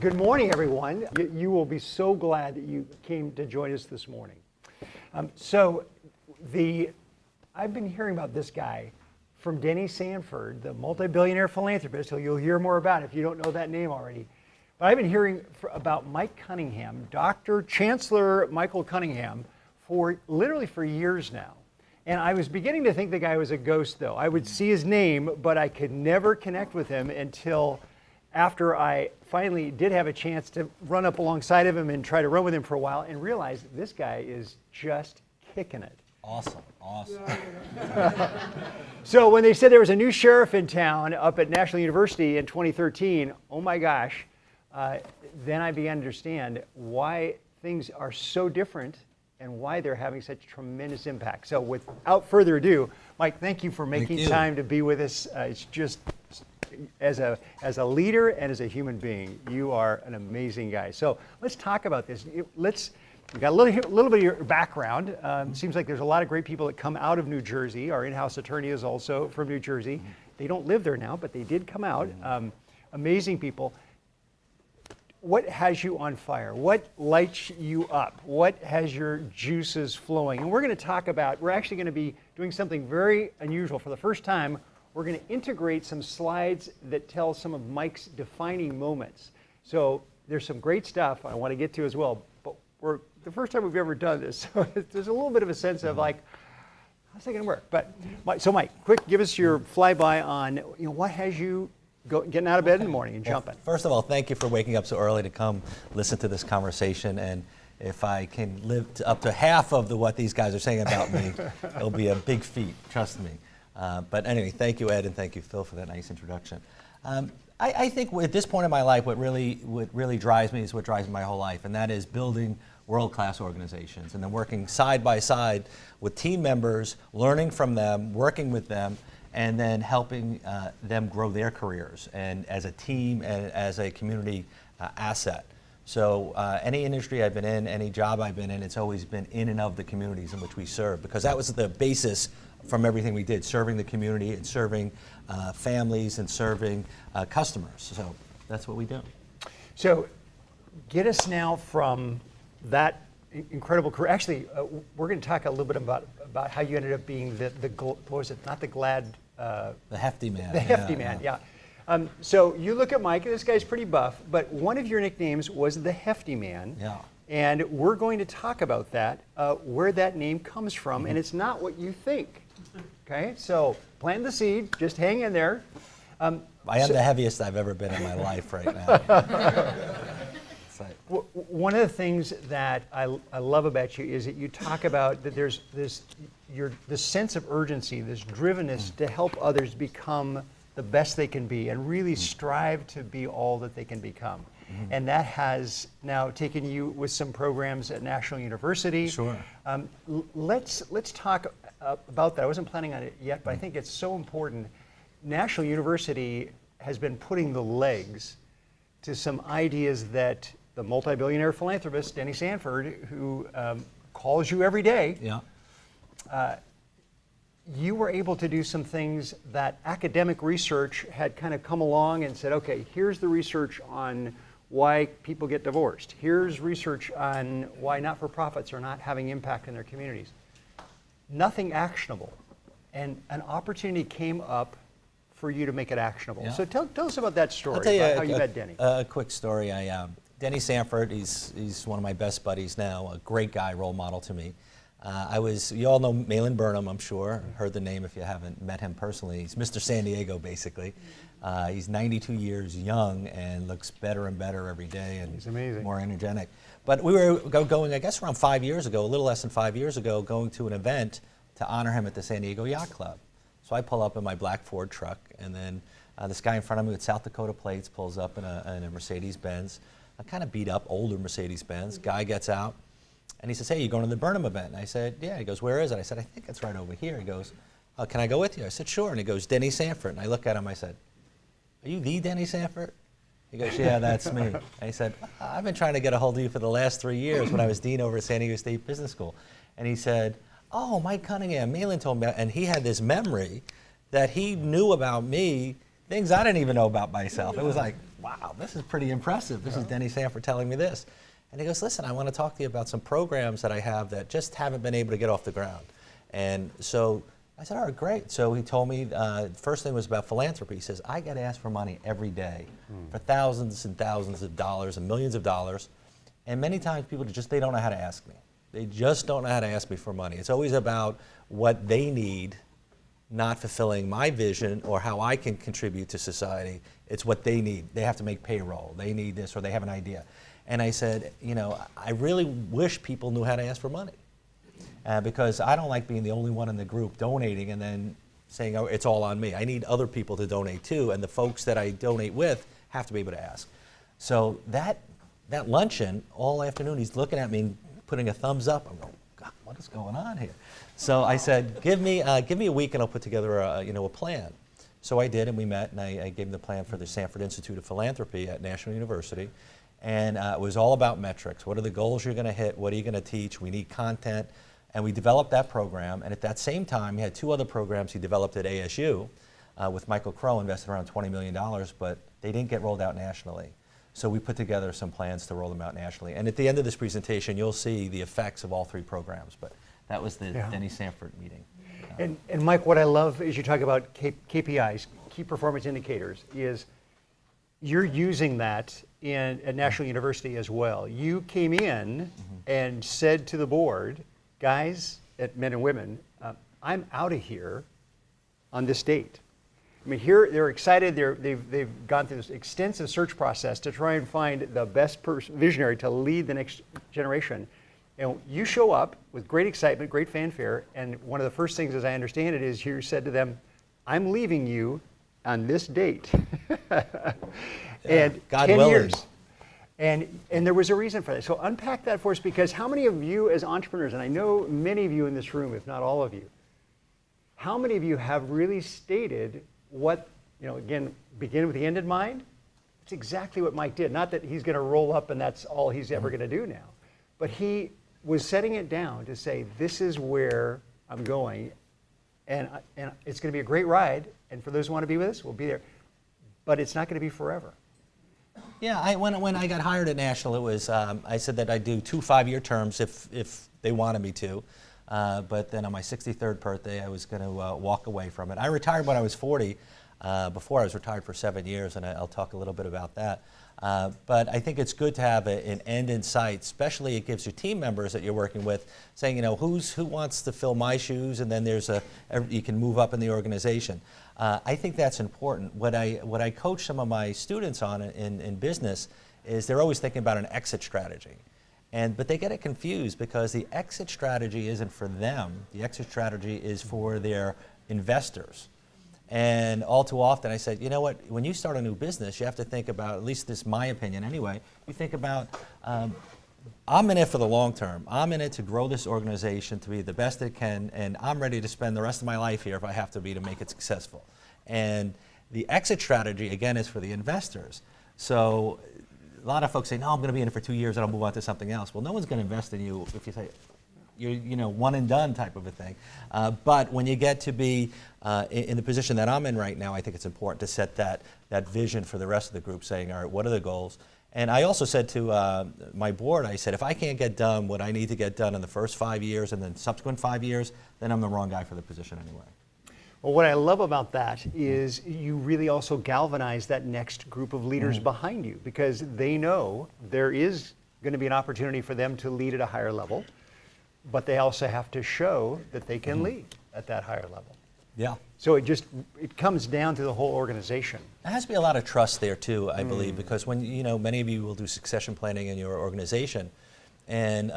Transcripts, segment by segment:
Good morning, everyone. You will be so glad that you came to join us this morning. I've been hearing about this guy from Denny Sanford, the multi-billionaire philanthropist, who you'll hear more about if you don't know that name already. But I've been hearing about Mike Cunningham, Dr. Chancellor Michael Cunningham, literally for years now. And I was beginning to think the guy was a ghost, though. I would see his name, but I could never connect with him until after I finally did have a chance to run up alongside of him and try to run with him for a while and realize this guy is just kicking it. Awesome. So when they said there was a new sheriff in town up at National University in 2013, oh my gosh, then I began to understand why things are so different and why they're having such tremendous impact. So without further ado, Mike, thank you for making time to be with us. It's just, as a leader and as a human being, you are an amazing guy. So let's talk about this. We've got a little bit of your background. Seems like there's a lot of great people that come out of New Jersey. Our in-house attorney is also from New Jersey. They don't live there now, but they did come out. Amazing people. What has you on fire? What lights you up? What has your juices flowing? And we're going to talk about, we're actually going to be doing something very unusual. For the first time, we're going to integrate some slides that tell some of Mike's defining moments. So there's some great stuff I want to get to as well, but we're the first time we've ever done this. So there's a little bit of a sense of like, how's that going to work? But so Mike, quick, give us your flyby on what has you getting out of bed in the morning and jumping. First of all, thank you for waking up so early to come listen to this conversation. And if I can live up to half of what these guys are saying about me, it'll be a big feat, trust me. But anyway, thank you, Ed, and thank you, Phil, for that nice introduction. I think at this point in my life, what really drives me is what drives my whole life, and that is building world-class organizations and then working side by side with team members, learning from them, working with them, and then helping them grow their careers and as a team and as a community asset. So any industry I've been in, any job I've been in, it's always been in and of the communities in which we serve, because that was the basis from everything we did, serving the community and serving families and serving customers. So that's what we do. So get us now from that incredible career. Actually, we're going to talk a little bit about how you ended up being the what was it? Not the glad. The hefty man. The hefty man. Yeah. So you look at Mike, and this guy's pretty buff, but one of your nicknames was the hefty man. Yeah. And we're going to talk about that, where that name comes from, and it's not what you think. Okay, so plant the seed, just hang in there. I am the heaviest I've ever been in my life right now. One of the things that I love about you is that you talk about that there's this sense of urgency, this drivenness to help others become the best they can be and really strive to be all that they can become. And that has now taken you with some programs at National University. Sure. Let's talk about that. I wasn't planning on it yet, but I think it's so important. National University has been putting the legs to some ideas that the multi-billionaire philanthropist, Denny Sanford, who calls you every day, you were able to do some things that academic research had kind of come along and said, okay, here's the research on why people get divorced. Here's research on why not-for-profits are not having impact in their communities. Nothing actionable. And an opportunity came up for you to make it actionable. Yeah. So tell us about that story, I'll tell you about how you met Denny. A quick story. Denny Sanford, he's one of my best buddies now, a great guy, role model to me. You all know Malin Burnham, I'm sure, heard the name if you haven't met him personally. He's Mr. San Diego, basically. He's 92 years young and looks better and better every day, and he's amazing. More energetic. But we were going, I guess around 5 years ago, a little less than 5 years ago, going to an event to honor him at the San Diego Yacht Club. So I pull up in my black Ford truck, and then this guy in front of me with South Dakota plates pulls up in a Mercedes-Benz, a kind of beat up, older Mercedes-Benz. Guy gets out, and he says, hey, you going to the Burnham event? And I said, yeah. He goes, where is it? I said, I think it's right over here. He goes, oh, can I go with you? I said, sure. And he goes, Denny Sanford. And I look at him, I said, are you the Denny Sanford? He goes, yeah, that's me. And he said, I've been trying to get a hold of you for the last 3 years when I was dean over at San Diego State Business School. And he said, oh, Mike Cunningham, Malin told me about, and he had this memory that he knew about me, things I didn't even know about myself. It was like, wow, this is pretty impressive. This is Denny Sanford telling me this. And he goes, listen, I want to talk to you about some programs that I have that just haven't been able to get off the ground. And so I said, all right, great. So he told me, first thing was about philanthropy. He says, I get asked for money every day for thousands and thousands of dollars and millions of dollars. And many times people they don't know how to ask me. They just don't know how to ask me for money. It's always about what they need, not fulfilling my vision or how I can contribute to society. It's what they need. They have to make payroll. They need this, or they have an idea. And I said, I really wish people knew how to ask for money. Because I don't like being the only one in the group donating and then saying, oh, it's all on me. I need other people to donate too, and the folks that I donate with have to be able to ask. So that luncheon, all afternoon, he's looking at me and putting a thumbs up. I'm going, God, what is going on here? So I said, give me a week and I'll put together a plan. So I did, and we met, and I gave him the plan for the Sanford Institute of Philanthropy at National University. And it was all about metrics. What are the goals you're going to hit? What are you going to teach? We need content. And we developed that program, and at that same time, he had two other programs he developed at ASU with Michael Crow, invested around $20 million, but they didn't get rolled out nationally. So we put together some plans to roll them out nationally. And at the end of this presentation, you'll see the effects of all three programs, but that was the Denny Sanford meeting. And Mike, what I love is you talk about KPIs, key performance indicators, is you're using that at National University as well. You came in and said to the board, guys, men and women, I'm out of here on this date. I mean, here they're excited. They've gone through this extensive search process to try and find the best visionary to lead the next generation. And you show up with great excitement, great fanfare, and one of the first things, as I understand it, is you said to them, "I'm leaving you on this date," and God 10 willing. years. And there was a reason for that. So unpack that for us, because how many of you as entrepreneurs, and I know many of you in this room, if not all of you, how many of you have really stated what, again, begin with the end in mind? It's exactly what Mike did. Not that he's going to roll up and that's all he's ever going to do now. But he was setting it down to say, this is where I'm going, and it's going to be a great ride, and for those who want to be with us, we'll be there. But it's not going to be forever. Yeah, when I got hired at National, it was I said that I'd do 2 5-year terms if they wanted me to, but then on my 63rd birthday, I was going to walk away from it. I retired when I was 40. Before I was retired for 7 years, and I'll talk a little bit about that. But I think it's good to have an end in sight, especially it gives your team members that you're working with saying, who wants to fill my shoes, and then you can move up in the organization. I think that's important. What I coach some of my students on in business is they're always thinking about an exit strategy. But they get it confused because the exit strategy isn't for them. The exit strategy is for their investors. And all too often I said, you know what, when you start a new business, you have to think about, at least this is my opinion anyway, you think about, I'm in it for the long term. I'm in it to grow this organization to be the best it can, and I'm ready to spend the rest of my life here if I have to be to make it successful. And the exit strategy, again, is for the investors. So a lot of folks say, no, I'm going to be in it for 2 years and I'll move on to something else. Well, no one's going to invest in you if you say, you're one and done type of a thing. But when you get to be in the position that I'm in right now, I think it's important to set that vision for the rest of the group, saying, all right, what are the goals? And I also said to my board, I said, if I can't get done what I need to get done in the first 5 years and then subsequent 5 years, then I'm the wrong guy for the position anyway. Well, what I love about that is you really also galvanize that next group of leaders behind you, because they know there is going to be an opportunity for them to lead at a higher level, but they also have to show that they can lead at that higher level. Yeah. So it comes down to the whole organization. There has to be a lot of trust there too, I believe, because when many of you will do succession planning in your organization, and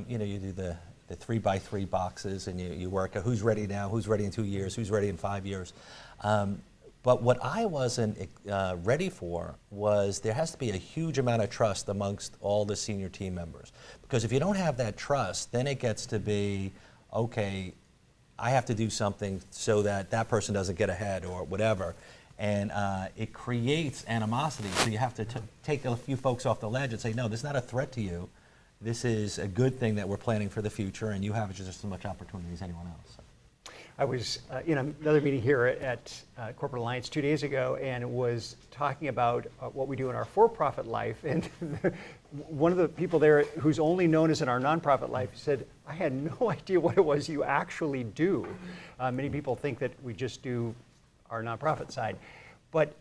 you do the 3x3 boxes, and you work out who's ready now, who's ready in 2 years, who's ready in 5 years. But what I wasn't ready for was there has to be a huge amount of trust amongst all the senior team members. Because if you don't have that trust, then it gets to be, okay, I have to do something so that that person doesn't get ahead or whatever. And it creates animosity. So you have to take a few folks off the ledge and say, no, this is not a threat to you. This is a good thing that we're planning for the future, and you have just as much opportunity as anyone else. I was in another meeting here at Corporate Alliance 2 days ago and was talking about what we do in our for-profit life. And one of the people there who's only known as in our nonprofit life said, I had no idea what it was you actually do. Many people think that we just do our nonprofit side. But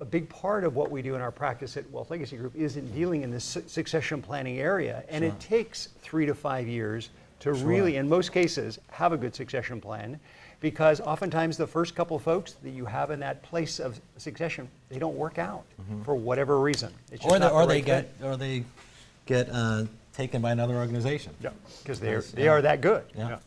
a big part of what we do in our practice at Wealth Legacy Group is in dealing in this succession planning area. And it takes 3 to 5 years to really, in most cases, have a good succession plan, because oftentimes the first couple of folks that you have in that place of succession, they don't work out for whatever reason. It's just not the right fit. Or they get taken by another organization. Yeah, because they are that good. Yeah. Yeah.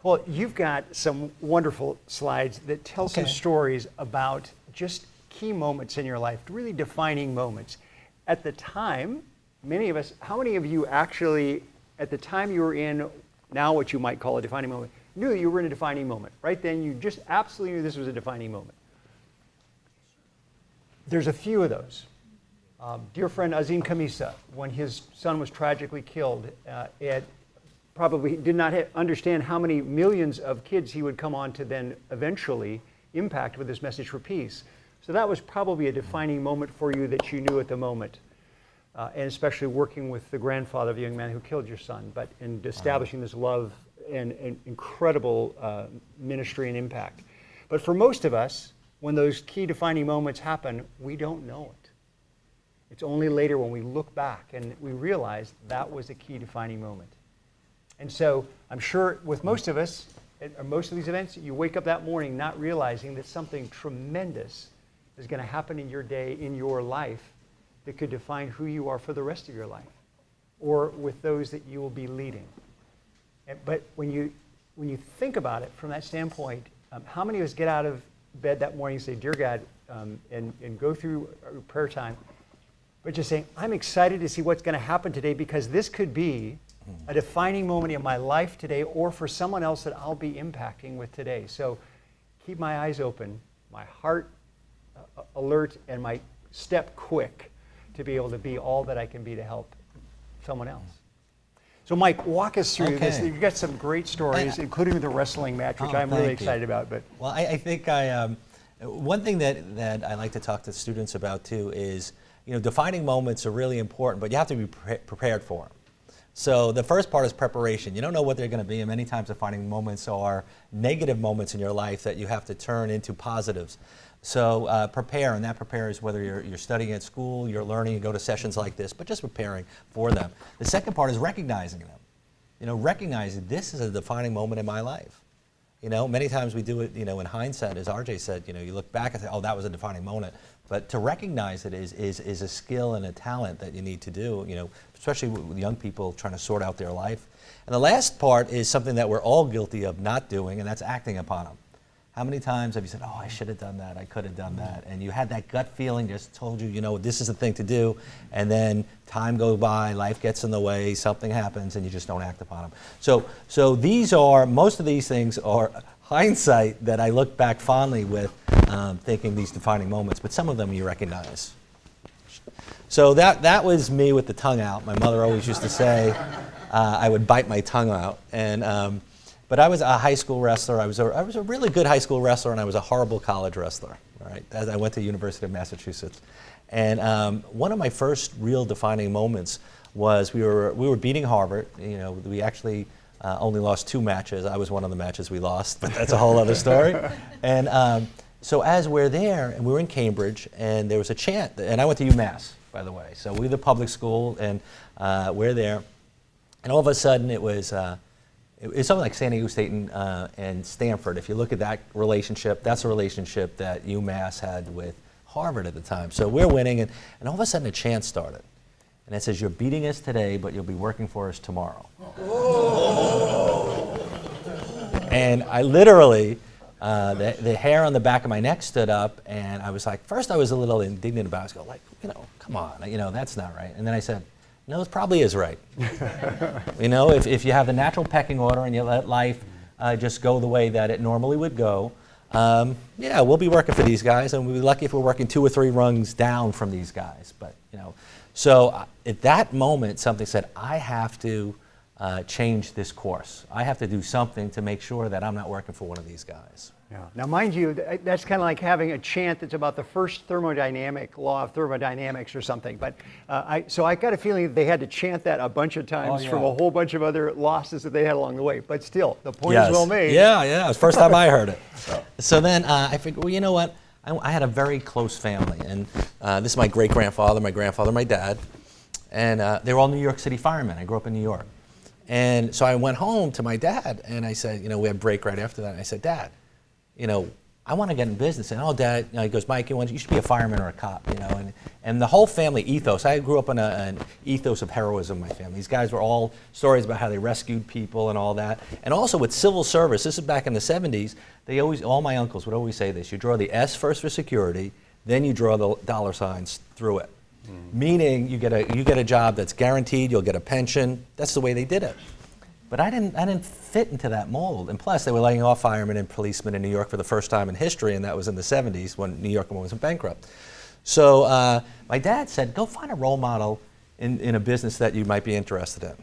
Well, you've got some wonderful slides that tell some stories about just key moments in your life, really defining moments. At the time, many of us, how many of you actually, at the time you were in now what you might call a defining moment, knew you were in a defining moment? Right then, you just absolutely knew this was a defining moment. There's a few of those. Dear friend Azim Kamisa, when his son was tragically killed, probably did not understand how many millions of kids he would come on to then eventually impact with this message for peace. So that was probably a defining moment for you that you knew at the moment. And especially working with the grandfather of the young man who killed your son, but in establishing this love and incredible ministry and impact. But for most of us, when those key defining moments happen, we don't know it. It's only later when we look back and we realize that was a key defining moment. And so I'm sure with most of us, at most of these events, you wake up that morning not realizing that something tremendous is going to happen in your day, in your life, that could define who you are for the rest of your life, or with those that you will be leading. But when you think about it from that standpoint, how many of us get out of bed that morning and say, Dear God, and go through prayer time, but just saying, I'm excited to see what's going to happen today, because this could be a defining moment in my life today, or for someone else that I'll be impacting with today. So keep my eyes open, my heart alert, and my step quick to be able to be all that I can be to help someone else. So Mike, walk us through this. You've got some great stories, including the wrestling match, which I'm really excited about. But well, I think one thing that I like to talk to students about too is, defining moments are really important, but you have to be prepared for them. So the first part is preparation. You don't know what they're going to be, and many times defining moments are negative moments in your life that you have to turn into positives. So prepare, and that prepares whether you're studying at school, you're learning, you go to sessions like this, but just preparing for them. The second part is recognizing them. Recognizing this is a defining moment in my life. Many times we do it, in hindsight, as RJ said, you look back and say, oh, that was a defining moment. But to recognize it is a skill and a talent that you need to do, especially with young people trying to sort out their life. And the last part is something that we're all guilty of not doing, and that's acting upon them. How many times have you said, oh, I should have done that, I could have done that, and you had that gut feeling, just told you, this is the thing to do, and then time goes by, life gets in the way, something happens, and you just don't act upon them. So most of these things are hindsight that I look back fondly with, thinking these defining moments, but some of them you recognize. So that was me with the tongue out. My mother always used to say I would bite my tongue out, and but I was a high school wrestler. I was a really good high school wrestler, and I was a horrible college wrestler. Right, as I went to the University of Massachusetts, and one of my first real defining moments was we were beating Harvard. We actually only lost 2 matches. I was one of the matches we lost, but that's a whole other story. And so as we're there, and we were in Cambridge, and there was a chant, and I went to UMass, by the way. So we're the public school, and we're there, and all of a sudden it was. It's something like San Diego State and Stanford. If you look at that relationship, that's a relationship that UMass had with Harvard at the time. So we're winning, and all of a sudden a chant started. And it says, you're beating us today, but you'll be working for us tomorrow. Oh. And I literally, the hair on the back of my neck stood up, and I was like, first I was a little indignant about it. I was going, come on, that's not right. And then I said, no, it probably is right. If you have the natural pecking order and you let life just go the way that it normally would go, we'll be working for these guys, and we'll be lucky if we're working 2 or 3 rungs down from these guys. But so at that moment, something said, I have to change this course. I have to do something to make sure that I'm not working for one of these guys. Yeah. Now, mind you, that's kind of like having a chant that's about the first thermodynamic law of thermodynamics or something. But so I got a feeling that they had to chant that a bunch of times from a whole bunch of other losses that they had along the way. But still, the point is well made. Yeah, it was the first time I heard it. So then I figured, well, you know what? I had a very close family. And this is my great-grandfather, my grandfather, my dad. And they were all New York City firemen. I grew up in New York. And so I went home to my dad, and I said, we had break right after that. And I said, Dad, I want to get in business. And, oh, Dad, he goes, Mike, you should be a fireman or a cop, And the whole family ethos, I grew up in an ethos of heroism in my family. These guys were all stories about how they rescued people and all that. And also with civil service, this is back in the 70s, all my uncles would always say this, you draw the S first for security, then you draw the dollar signs through it. Meaning you get a job that's guaranteed, you'll get a pension. That's the way they did it. But I didn't fit into that mold. And plus, they were laying off firemen and policemen in New York for the first time in history, and that was in the 70s when New York was bankrupt. So my dad said, go find a role model in a business that you might be interested in.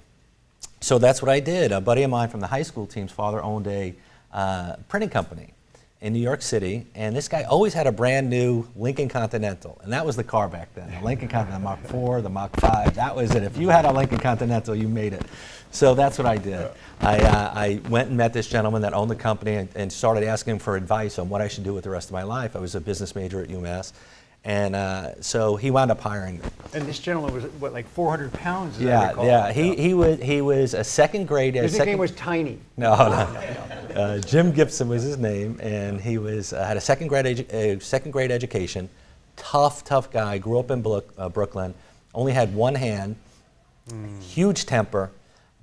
So that's what I did. A buddy of mine from the high school team's father owned a printing company in New York City, and this guy always had a brand new Lincoln Continental, and that was the car back then. The Lincoln Continental, the Mach 4, the Mach 5, that was it. If you had a Lincoln Continental, you made it. So that's what I did. I went and met this gentleman that owned the company and started asking him for advice on what I should do with the rest of my life. I was a business major at UMass, and so he wound up hiring me. And this gentleman was, what, like 400 pounds? Yeah. He was a second grade. His nickname was Tiny. No. Jim Gibson was his name, and he had a second grade education. Tough guy. Grew up in Brooklyn. Only had one hand. Huge temper,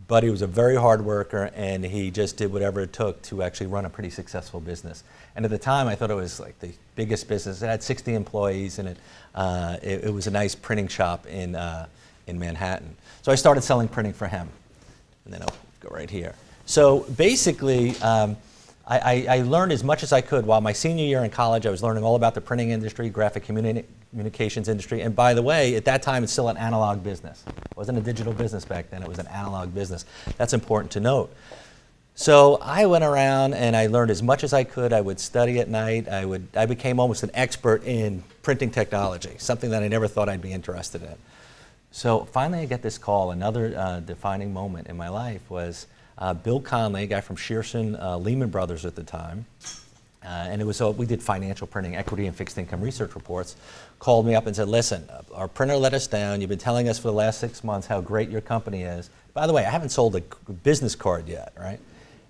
but he was a very hard worker, and he just did whatever it took to actually run a pretty successful business. And at the time, I thought it was like the biggest business. It had 60 employees, and it was a nice printing shop in Manhattan. So I started selling printing for him, and then I'll go right here. So basically, I learned as much as I could. While my senior year in college, I was learning all about the printing industry, graphic communications industry. And by the way, at that time, it's still an analog business. It wasn't a digital business back then. It was an analog business. That's important to note. So I went around and I learned as much as I could. I would study at night. I became almost an expert in printing technology, something that I never thought I'd be interested in. So finally, I get this call. Another defining moment in my life was Bill Conley, a guy from Shearson Lehman Brothers at the time, and it was we did financial printing, equity and fixed income research reports, called me up and said, listen, our printer let us down. You've been telling us for the last 6 months how great your company is. By the way, I haven't sold a business card yet, right?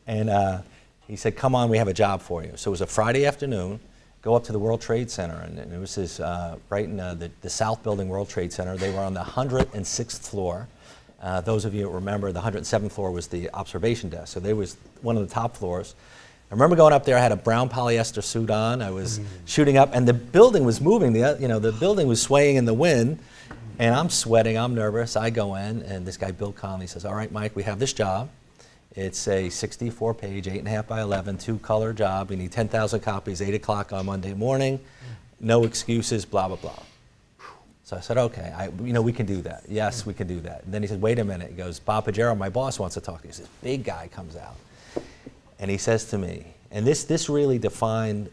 And he said, come on, we have a job for you. So it was a Friday afternoon, go up to the World Trade Center, and it was this, right in the South Building World Trade Center. They were on the 106th floor. Those of you who remember, the 107th floor was the observation desk, so they was one of the top floors. I remember going up there. I had a brown polyester suit on. I was shooting up, and the building was moving. The building was swaying in the wind, and I'm sweating. I'm nervous. I go in, and this guy, Bill Conley, says, "All right, Mike, we have this job. It's a 64-page, 8.5 by 11, two-color job. We need 10,000 copies, 8 o'clock on Monday morning. No excuses. Blah blah blah." So I said, okay, we can do that. Yes, we can do that. And then he said, wait a minute. He goes, Bob Pajero, my boss, wants to talk to you. This big guy comes out. And he says to me, and this really defined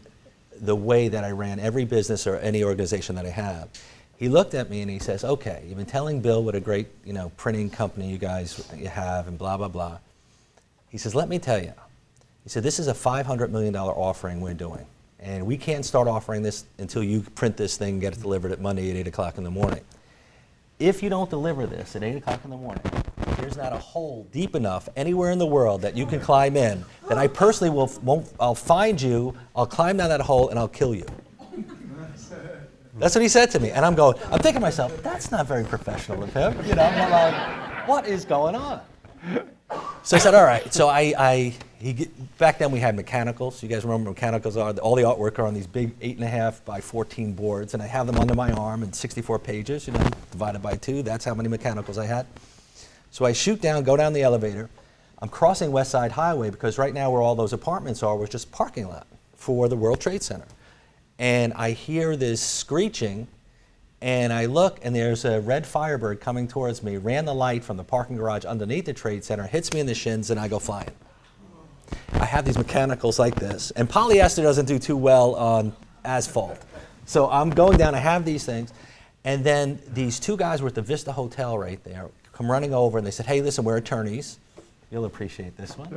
the way that I ran every business or any organization that I have. He looked at me and he says, okay, you've been telling Bill what a great printing company you guys have and blah, blah, blah. He says, let me tell you. He said, this is a $500 million offering we're doing. And we can't start offering this until you print this thing and get it delivered at Monday at 8 o'clock in the morning. If you don't deliver this at 8 o'clock in the morning, there's not a hole deep enough anywhere in the world that you can climb in that I personally I'll find you, I'll climb down that hole, and I'll kill you. That's what he said to me. And I'm thinking to myself, that's not very professional of him. I'm like, what is going on? So I said, all right. So back then we had mechanicals. You guys remember what mechanicals are? All the artwork are on these big 8.5 by 14 boards, and I have them under my arm in 64 pages, divided by 2. That's how many mechanicals I had. So I shoot down, go down the elevator. I'm crossing West Side Highway because right now where all those apartments are was just parking lot for the World Trade Center. And I hear this screeching, And I look, and there's a red Firebird coming towards me, ran the light from the parking garage underneath the Trade Center, hits me in the shins, and I go flying. I have these mechanicals like this, and polyester doesn't do too well on asphalt. So I'm going down, I have these things, and then these two guys were at the Vista Hotel right there, come running over, and they said, hey, listen, we're attorneys. You'll appreciate this one.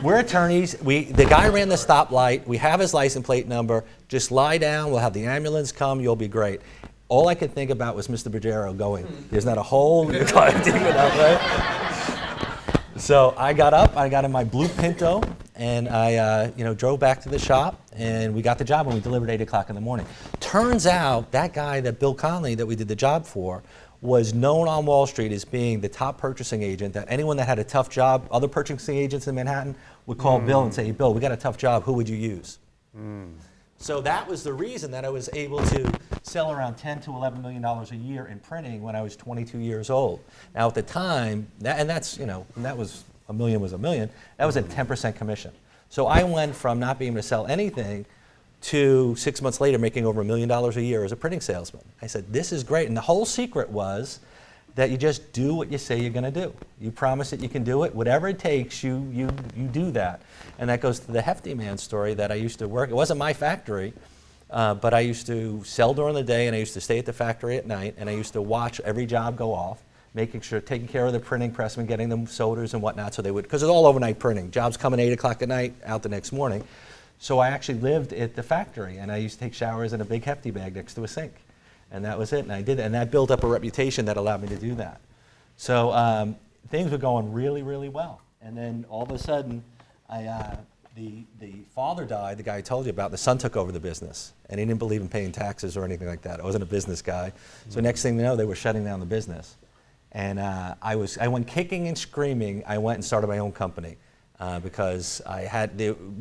We're attorneys. The guy ran the stoplight. We have his license plate number. Just lie down. We'll have the ambulance come. You'll be great. All I could think about was Mr. Bergero going, there's not a hole. You're deep enough, right? So I got up. I got in my blue Pinto, and I drove back to the shop, and we got the job, and we delivered 8 o'clock in the morning. Turns out that guy, that Bill Conley that we did the job for, was known on Wall Street as being the top purchasing agent, that anyone that had a tough job, other purchasing agents in Manhattan would call Bill and say, hey, Bill, we got a tough job, who would you use? So that was the reason that I was able to sell around $10 to $11 million a year in printing when I was 22 years old. Now at the time, that was $1 million was $1 million, that was a 10% commission. So I went from not being able to sell anything to 6 months later making over $1 million a year as a printing salesman. I said, this is great. And the whole secret was that you just do what you say you're going to do. You promise that you can do it. Whatever it takes, you do that. And that goes to the Hefty Man story that I used to work. It wasn't my factory, but I used to sell during the day, and I used to stay at the factory at night, and I used to watch every job go off, making sure, taking care of the printing press and getting them solders and whatnot, so they would, because it's all overnight printing. Jobs come at 8 o'clock at night, out the next morning. So I actually lived at the factory, and I used to take showers in a big Hefty bag next to a sink. And that was it, and I did it, and that built up a reputation that allowed me to do that. So things were going really, really well. And then all of a sudden, the father died, the guy I told you about, the son took over the business, and he didn't believe in paying taxes or anything like that. I wasn't a business guy. So next thing you know, they were shutting down the business. And I went kicking and screaming. I went and started my own company. Because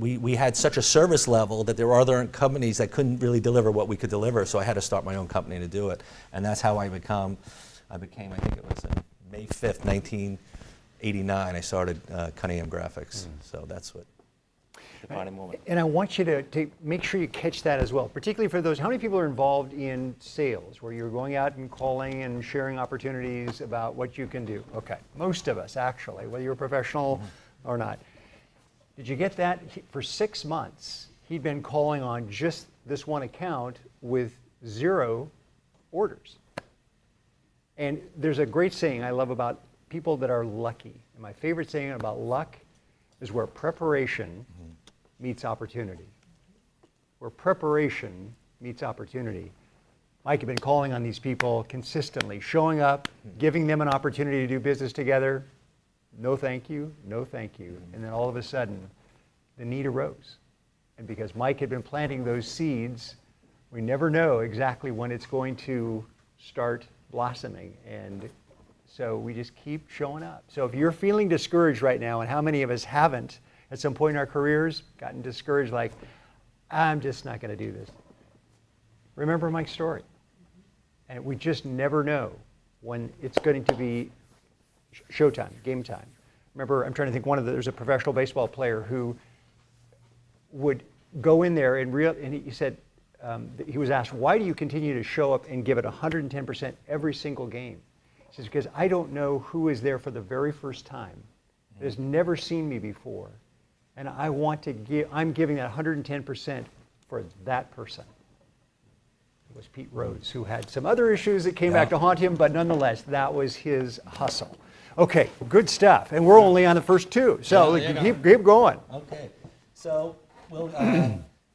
we had such a service level that there were other companies that couldn't really deliver what we could deliver, so I had to start my own company to do it. And that's how I became, I think it was May 5th, 1989, I started Cunningham Graphics. So that's what defining moment. And I want you to make sure you catch that as well, particularly for those, how many people are involved in sales, where you're going out and calling and sharing opportunities about what you can do? Okay, most of us actually, whether you're a professional or not. Did you get that? For 6 months, he'd been calling on just this one account with 0 orders. And there's a great saying I love about people that are lucky. And my favorite saying about luck is where preparation meets opportunity. Where preparation meets opportunity. Mike had been calling on these people consistently, showing up, giving them an opportunity to do business together. No thank you, no thank you. And then all of a sudden, the need arose. And because Mike had been planting those seeds, we never know exactly when it's going to start blossoming. And so we just keep showing up. So if you're feeling discouraged right now, and how many of us haven't at some point in our careers gotten discouraged, like, I'm just not going to do this. Remember Mike's story. And we just never know when it's going to be showtime, game time. Remember, I'm trying to think, there's a professional baseball player who would go in there and he said, he was asked, why do you continue to show up and give it 110% every single game? He says, because I don't know who is there for the very first time, that has never seen me before, and I'm giving that 110% for that person. It was Pete Rose, who had some other issues that came back to haunt him, but nonetheless, that was his hustle. Okay, good stuff. And we're only on the first 2, so keep going. Okay, so we'll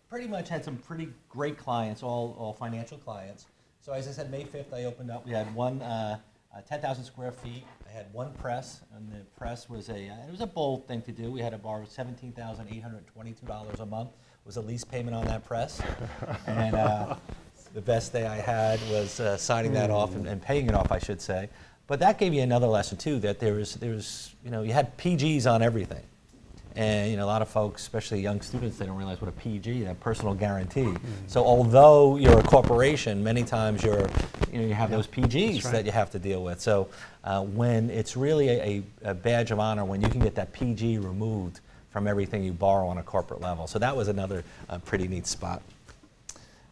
pretty much had some pretty great clients, all financial clients. So as I said, May 5th I opened up. We had 10,000 square feet. I had one press, and the press was it was a bold thing to do. We had to borrow $17,822 a month was the lease payment on that press. And the best day I had was signing that off and paying it off, I should say. But that gave you another lesson too, that there was you had PGs on everything. And a lot of folks, especially young students, they don't realize what a PG, a personal guarantee. So although you're a corporation, many times you have those PGs that you have to deal with. So when it's really a badge of honor when you can get that PG removed from everything you borrow on a corporate level. So that was another pretty neat spot.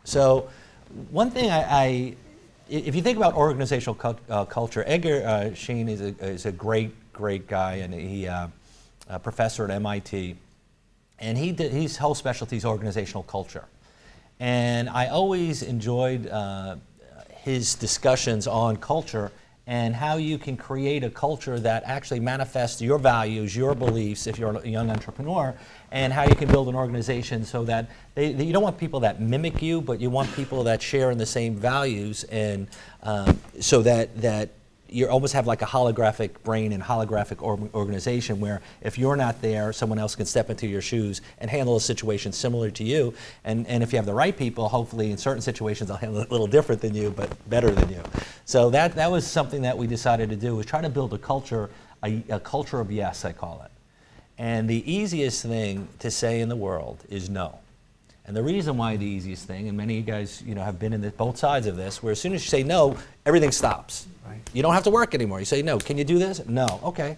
So one thing if you think about organizational culture, Edgar Sheen is a great guy, and he a professor at MIT, and his whole specialty is organizational culture. And I always enjoyed his discussions on culture and how you can create a culture that actually manifests your values, your beliefs, if you're a young entrepreneur, and how you can build an organization so that you don't want people that mimic you, but you want people that share in the same values, and so that you almost have like a holographic brain and holographic organization where if you're not there, someone else can step into your shoes and handle a situation similar to you. And if you have the right people, hopefully in certain situations they'll handle it a little different than you, but better than you. So that was something that we decided to do, was try to build a culture, a culture of yes, I call it. And the easiest thing to say in the world is no. And the reason why the easiest thing, and many of you guys have been in both sides of this, where as soon as you say no, everything stops. Right. You don't have to work anymore. You say no. Can you do this? No. Okay.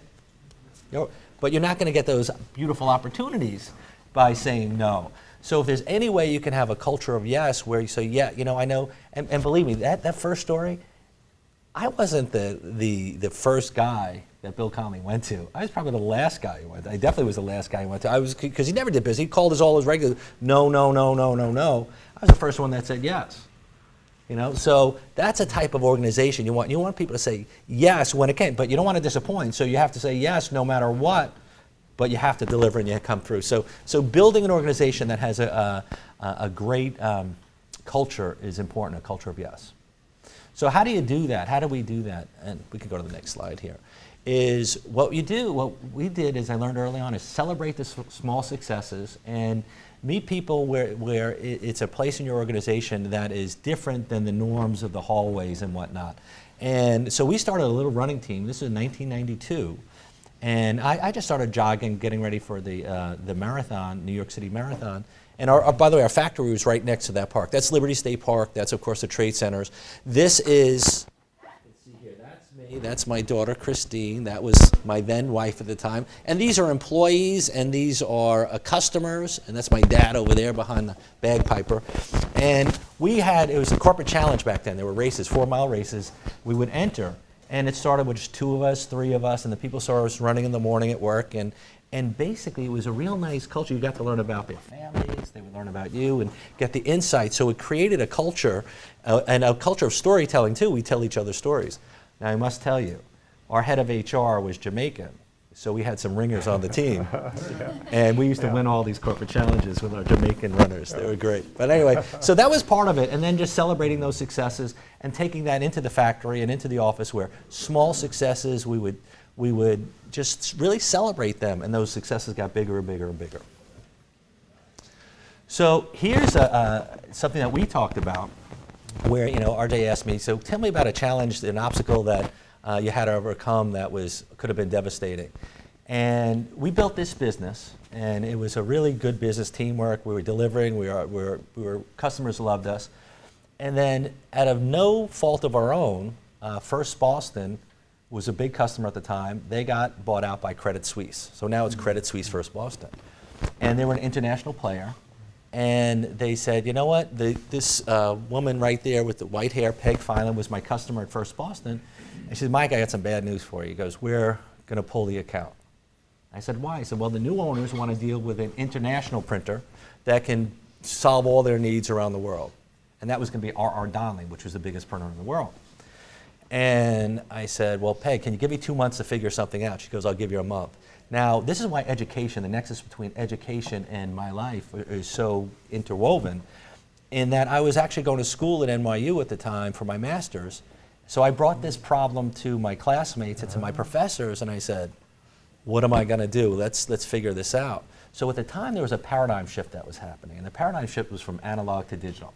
But you're not going to get those beautiful opportunities by saying no. So if there's any way you can have a culture of yes, where you say, yeah, I know, and believe me, that first story, I wasn't the first guy that Bill Cunningham went to. I was probably the last guy he went to. I definitely was the last guy he went to. Because he never did business. He called us all his regular, no, no, no, no, no, no. I was the first one that said yes. So that's a type of organization you want. You want people to say yes when it can, but you don't want to disappoint. So you have to say yes no matter what, but you have to deliver and you come through. So building an organization that has a great culture is important, a culture of yes. So how do you do that? How do we do that? And we can go to the next slide here. Is what we did is I learned early on is celebrate the small successes and meet people where it's a place in your organization that is different than the norms of the hallways and whatnot. And so we started a little running team. This is 1992. And I just started jogging, getting ready for the marathon, New York City Marathon. And by the way, our factory was right next to that park. That's Liberty State Park. That's, of course, the trade centers. This is, let's see here, that's me. That's my daughter, Christine. That was my then wife at the time. And these are employees, and these are customers. And that's my dad over there behind the bagpiper. And it was a corporate challenge back then. There were races, 4-mile races. We would enter. And it started with just 2 of us, 3 of us, and the people saw us running in the morning at work. And basically, it was a real nice culture. You got to learn about their families. They would learn about you and get the insight. So it created a culture, and a culture of storytelling, too. We tell each other stories. Now, I must tell you, our head of HR was Jamaican. So we had some ringers on the team. Yeah. And we used to win all these corporate challenges with our Jamaican runners. They were great. But anyway, so that was part of it. And then just celebrating those successes and taking that into the factory and into the office where small successes, we would just really celebrate them, and those successes got bigger and bigger and bigger. So here's something that we talked about where, RJ asked me, so tell me about a challenge, an obstacle that you had to overcome that could have been devastating. And we built this business, and it was a really good business, teamwork. We were delivering, we were customers loved us. And then out of no fault of our own, First Boston was a big customer at the time. They got bought out by Credit Suisse. So now it's Credit Suisse First Boston. And they were an international player. And they said, you know what, this woman right there with the white hair, Peg Filan, was my customer at First Boston. And she said, Mike, I got some bad news for you. He goes, we're going to pull the account. I said, why? He said, well, the new owners want to deal with an international printer that can solve all their needs around the world. And that was going to be R.R. Donnelly, which was the biggest printer in the world. And I said, well, Peg, can you give me 2 months to figure something out? She goes, I'll give you a month. Now, this is why education, the nexus between education and my life is so interwoven, in that I was actually going to school at NYU at the time for my master's. So I brought this problem to my classmates and to my professors, and I said, what am I going to do? Let's figure this out. So at the time, there was a paradigm shift that was happening, and the paradigm shift was from analog to digital.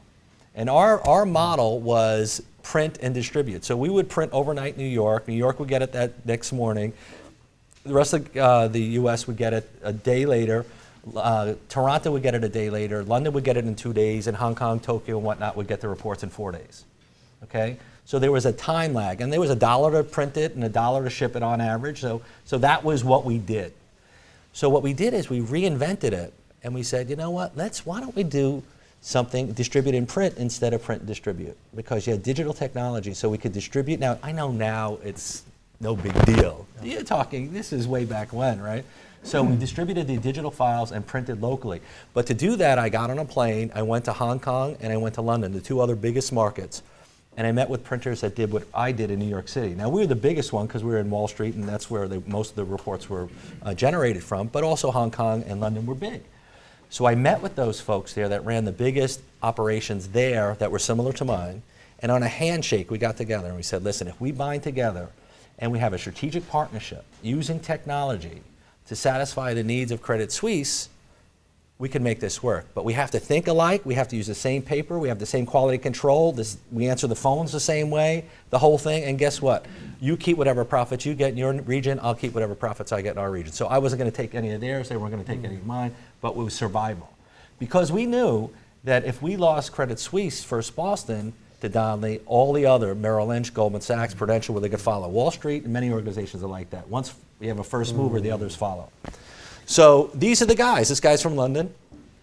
And our model was print and distribute. So we would print overnight in New York. New York would get it that next morning. The rest of the U.S. would get it a day later. Toronto would get it a day later. London would get it in 2 days. And Hong Kong, Tokyo, and whatnot would get the reports in 4 days. Okay? So there was a time lag. And there was $1 to print it and $1 to ship it on average. So that was what we did. So what we did is we reinvented it. And we said, you know what, why don't we do something, distribute and print instead of print and distribute, because you had digital technology, so we could distribute. Now, I know now it's no big deal. You're talking, this is way back when, right? So we distributed the digital files and printed locally. But to do that, I got on a plane, I went to Hong Kong, and I went to London, the two other biggest markets. And I met with printers that did what I did in New York City. Now, we were the biggest one because we were in Wall Street, and that's where most of the reports were generated from, but also Hong Kong and London were big. So I met with those folks there that ran the biggest operations there that were similar to mine, and on a handshake, we got together and we said, listen, if we bind together and we have a strategic partnership using technology to satisfy the needs of Credit Suisse, we can make this work. But we have to think alike, we have to use the same paper, we have the same quality control, we answer the phones the same way, the whole thing, and guess what? You keep whatever profits you get in your region, I'll keep whatever profits I get in our region. So I wasn't going to take any of theirs, they weren't going to take any of mine, but it was survival. Because we knew that if we lost Credit Suisse, First Boston, to Donnelley, all the other, Merrill Lynch, Goldman Sachs, Prudential, where they could follow. Wall Street and many organizations are like that. Once we have a first mover, the others follow. So these are the guys. This guy's from London,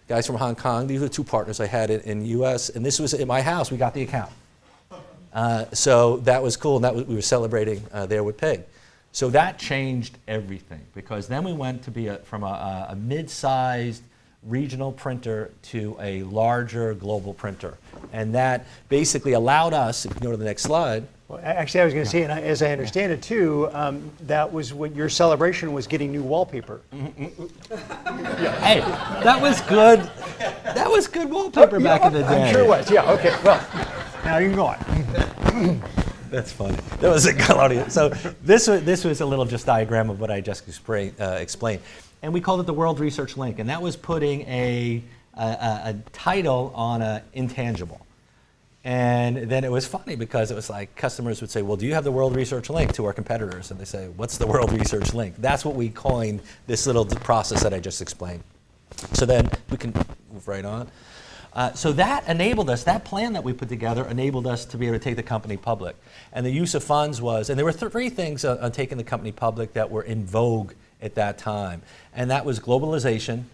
guys from Hong Kong. These are the two partners I had in the US, and this was at my house. We got the account. So that was cool, and we were celebrating there with Peg. So that changed everything, because then we went to be from a mid-sized regional printer to a larger global printer. And that basically allowed us, if you go to the next slide. Well, actually, I was going to say, and as I understand it too, that was what your celebration was, getting new wallpaper. Hey, that was good. That was good wallpaper back in the day. I'm sure it was. Yeah. Okay. Well, now you can go on. That's funny. That was a Claudia. So this was a little just diagram of what I just explained, and we called it the World Research Link, and that was putting a title on an intangible. And then it was funny because it was like customers would say, well, do you have the World Research Link, to our competitors? And they say, what's the World Research Link? That's what we coined this little process that I just explained. So then we can move right on. So that enabled us, that plan that we put together enabled us to be able to take the company public. And the use of funds was, and there were three things on taking the company public that were in vogue at that time. And that was globalization,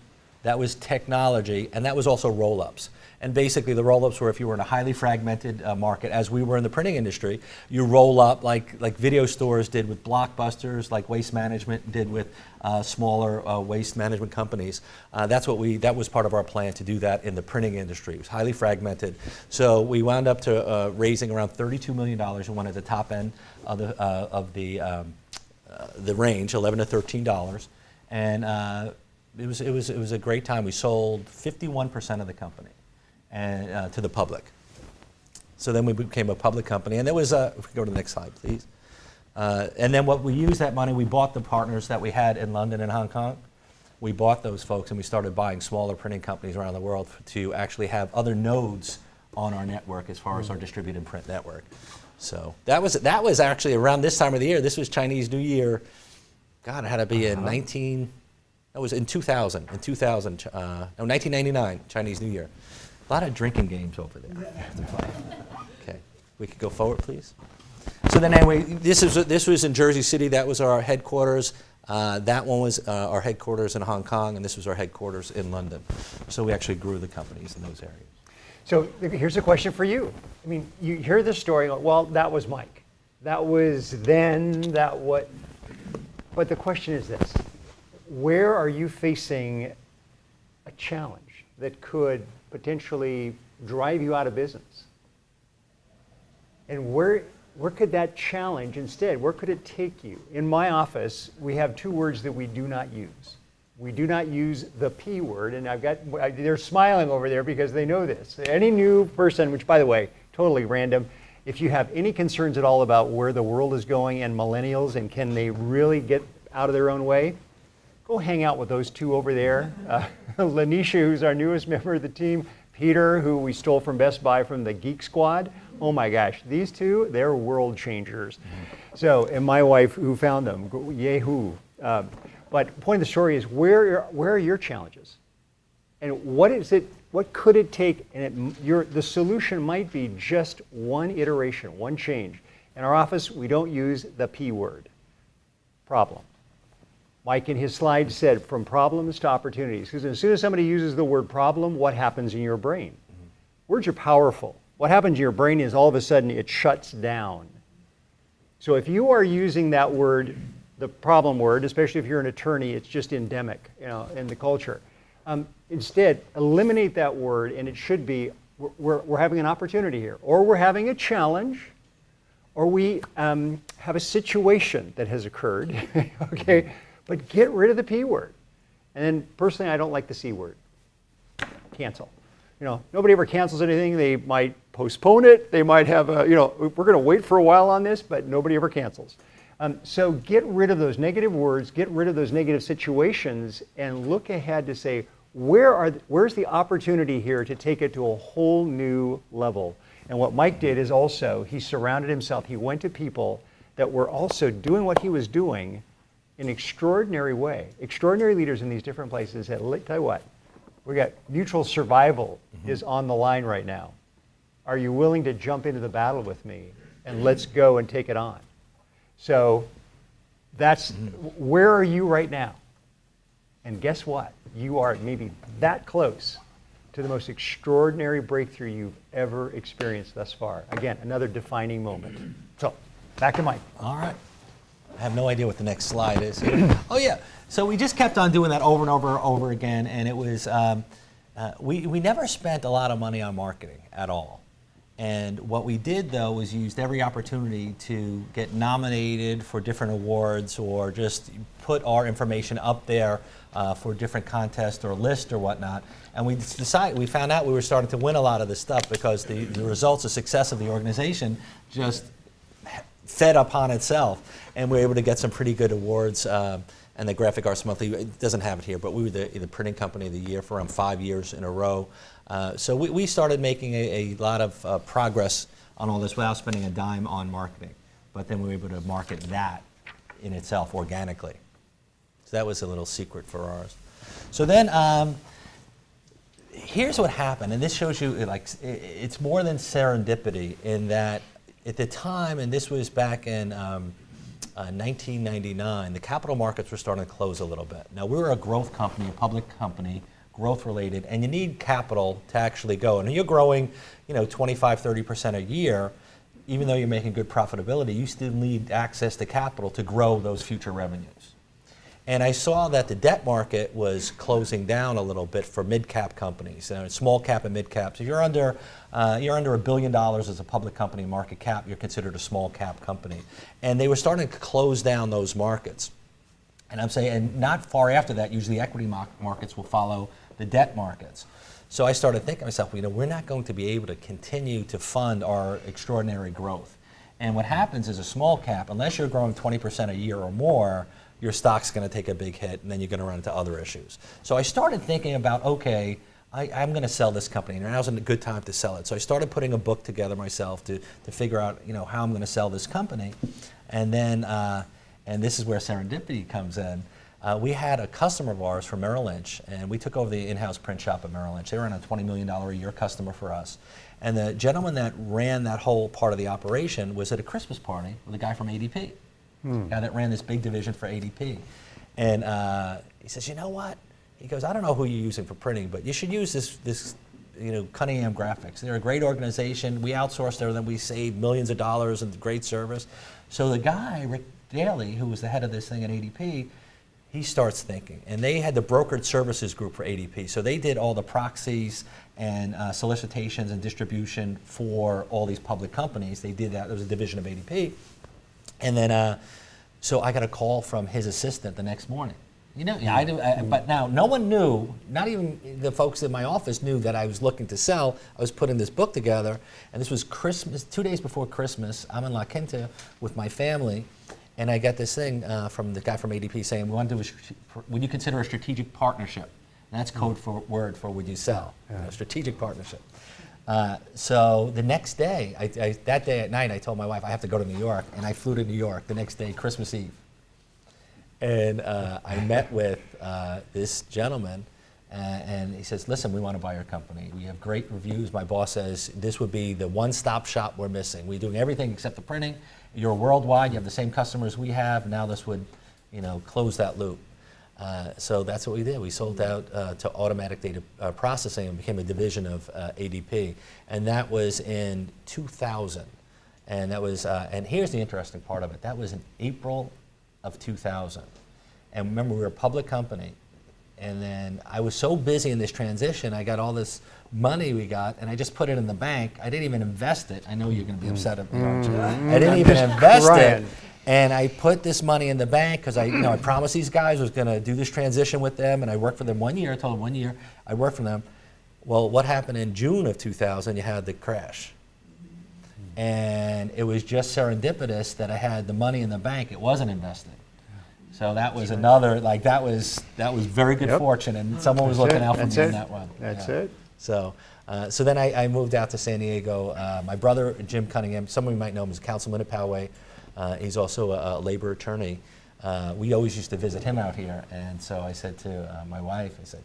that was technology, and that was also roll-ups. And basically the roll-ups were, if you were in a highly fragmented market, as we were in the printing industry, you roll up like video stores did with Blockbusters, like Waste Management did with smaller waste management companies. That was part of our plan, to do that in the printing industry. It was highly fragmented. So we wound up to raising around $32 million and went at the top end of the range, $11 to $13. And it was a great time. We sold 51% of the company and to the public. So then we became a public company, and there was if we go to the next slide, please. And then what we used that money, we bought the partners that we had in London and Hong Kong. We bought those folks, and we started buying smaller printing companies around the world to actually have other nodes on our network as far as our distributed print network. So that was actually around this time of the year. This was Chinese New Year. God, it had to be in 2000. 1999, Chinese New Year. A lot of drinking games over there. Okay, we could go forward, please. So then anyway, this was in Jersey City. That was our headquarters. That one was our headquarters in Hong Kong, and this was our headquarters in London. So we actually grew the companies in those areas. So here's a question for you. I mean, you hear this story, well, that was Mike. That was then, that what. But the question is this: where are you facing a challenge that could potentially drive you out of business? And where could that challenge instead, where could it take you? In my office, we have two words that we do not use. We do not use the P word, and they're smiling over there because they know this. Any new person, which by the way, totally random, if you have any concerns at all about where the world is going and millennials and can they really get out of their own way, go hang out with those two over there. Lanisha, who's our newest member of the team, Peter, who we stole from Best Buy from the Geek Squad. Oh my gosh, these two, they're world changers. So, and my wife who found them, yay-hoo. But point of the story is, where are your challenges? And what could it take? And the solution might be just one iteration, one change. In our office, we don't use the P word, problem. Mike in his slide said, from problems to opportunities. Because as soon as somebody uses the word problem, what happens in your brain? Words are powerful. What happens in your brain is all of a sudden it shuts down. So if you are using that word, the problem word, especially if you're an attorney, it's just endemic, in the culture. Instead, eliminate that word, and it should be, we're having an opportunity here, or we're having a challenge, or we have a situation that has occurred, okay? But get rid of the P word. And then personally, I don't like the C word, cancel. Nobody ever cancels anything. They might postpone it. They might have we're going to wait for a while on this, but nobody ever cancels. So get rid of those negative words, get rid of those negative situations, and look ahead to say, where's the opportunity here to take it to a whole new level? And what Mike did is also, he surrounded himself, he went to people that were also doing what he was doing in an extraordinary way. Extraordinary leaders in these different places said, tell you what, we got mutual survival is on the line right now. Are you willing to jump into the battle with me? And let's go and take it on. So that's, where are you right now? And guess what? You are maybe that close to the most extraordinary breakthrough you've ever experienced thus far. Again, another defining moment. So, back to Mike. All right. I have no idea what the next slide is here. Oh yeah, so we just kept on doing that over and over and over again, and it was, we never spent a lot of money on marketing at all. And what we did though was used every opportunity to get nominated for different awards or just put our information up there for different contests or lists or whatnot. And we found out we were starting to win a lot of this stuff because the results, the success of the organization just fed upon itself, and we were able to get some pretty good awards. And the Graphic Arts Monthly, it doesn't have it here, but we were the printing company of the year for around 5 years in a row. So we started making a lot of progress on all this without spending a dime on marketing. But then we were able to market that in itself organically. So that was a little secret for ours. So then here's what happened, and this shows you it's more than serendipity in that at the time, and this was back in 1999, the capital markets were starting to close a little bit. Now, we were a growth company, a public company, growth related, and you need capital to actually go. And you're growing, 25, 30% a year, even though you're making good profitability, you still need access to capital to grow those future revenues. And I saw that the debt market was closing down a little bit for mid-cap companies, small cap and mid-cap. So if you're under $1 billion as a public company market cap, you're considered a small cap company. And they were starting to close down those markets. And I'm saying, and not far after that, usually equity markets will follow the debt markets. So I started thinking to myself, we're not going to be able to continue to fund our extraordinary growth. And what happens is a small cap, unless you're growing 20% a year or more, your stock's going to take a big hit, and then you're going to run into other issues. So I started thinking about, okay, I'm going to sell this company, and now's a good time to sell it. So I started putting a book together myself to figure out, how I'm going to sell this company. And then, and this is where serendipity comes in. We had a customer of ours from Merrill Lynch, and we took over the in-house print shop at Merrill Lynch. They were a $20 million a year customer for us. And the gentleman that ran that whole part of the operation was at a Christmas party with a guy from ADP. Guy that ran this big division for ADP. And he says, you know what? He goes, I don't know who you're using for printing, but you should use this Cunningham graphics. They're a great organization. We outsourced everything. We saved millions of dollars and great service. So the guy, Rick Daly, who was the head of this thing at ADP, he starts thinking. And they had the brokered services group for ADP. So they did all the proxies and solicitations and distribution for all these public companies. They did that. There was a division of ADP. And then, so I got a call from his assistant the next morning. But now no one knew, not even the folks in my office knew that I was looking to sell. I was putting this book together, and this was Christmas, 2 days before Christmas. I'm in La Quinta with my family, and I got this thing from the guy from ADP saying, would you consider a strategic partnership? And that's code for word for would you sell, strategic partnership. So the next day, that day at night, I told my wife I have to go to New York, and I flew to New York the next day, Christmas Eve. And I met with this gentleman, and he says, listen, we want to buy your company. We have great reviews. My boss says this would be the one-stop shop we're missing. We're doing everything except the printing. You're worldwide. You have the same customers we have. Now this would, close that loop. So that's what we did. We sold out to automatic data processing and became a division of ADP. And that was in 2000. And that was, and here's the interesting part of it. That was in April of 2000. And remember, we were a public company. And then I was so busy in this transition, I got all this money we got, and I just put it in the bank. I didn't even invest it. I know you're going to be upset at me, aren't you? I didn't even invest it. And I put this money in the bank because I promised these guys I was going to do this transition with them, and I worked for them 1 year. I told them 1 year I worked for them. Well, what happened in June of 2000? You had the crash. And it was just serendipitous that I had the money in the bank. It wasn't invested. So that was another, like that was very good fortune, and someone was looking out for me on that one. That's it. So, so then I moved out to San Diego. My brother, Jim Cunningham, some of you might know him as councilman at Poway. He's also a labor attorney. We always used to visit him out here, and so I said to my wife, I said,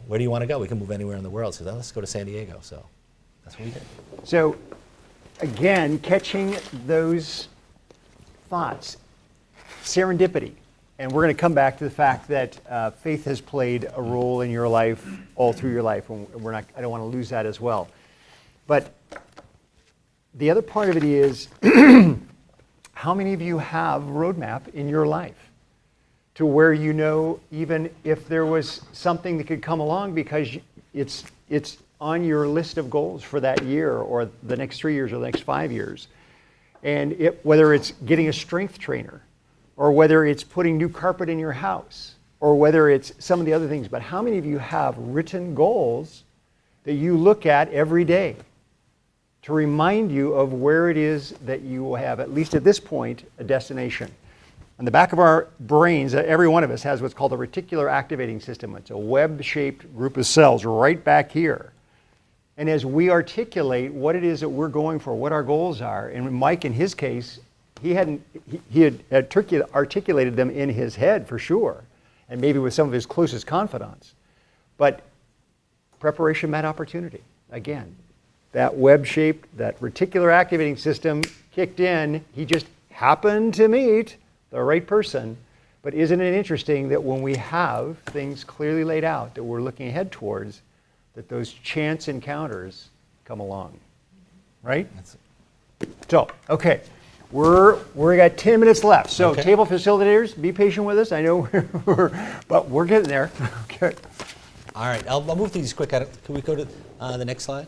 where do you want to go? We can move anywhere in the world. She said, oh, let's go to San Diego. So that's what we did. So again, catching those thoughts, serendipity. And we're going to come back to the fact that faith has played a role in your life all through your life. And I don't want to lose that as well. But the other part of it is, how many of you have a roadmap in your life to where you know even if there was something that could come along because it's on your list of goals for that year or the next 3 years or the next 5 years. And whether it's getting a strength trainer, or whether it's putting new carpet in your house, or whether it's some of the other things. But how many of you have written goals that you look at every day to remind you of where it is that you will have, at least at this point, a destination? On the back of our brains, every one of us has what's called a reticular activating system. It's a web-shaped group of cells right back here. And as we articulate what it is that we're going for, what our goals are, and Mike, in his case, he had articulated them in his head for sure, and maybe with some of his closest confidants. But preparation met opportunity. Again, that web-shaped, that reticular activating system kicked in. He just happened to meet the right person. But isn't it interesting that when we have things clearly laid out that we're looking ahead towards, that those chance encounters come along, right? So, okay. We got 10 minutes left. So okay. Table facilitators, be patient with us. I know but we're getting there. Okay. All right, I'll move through these quick. Can we go to the next slide?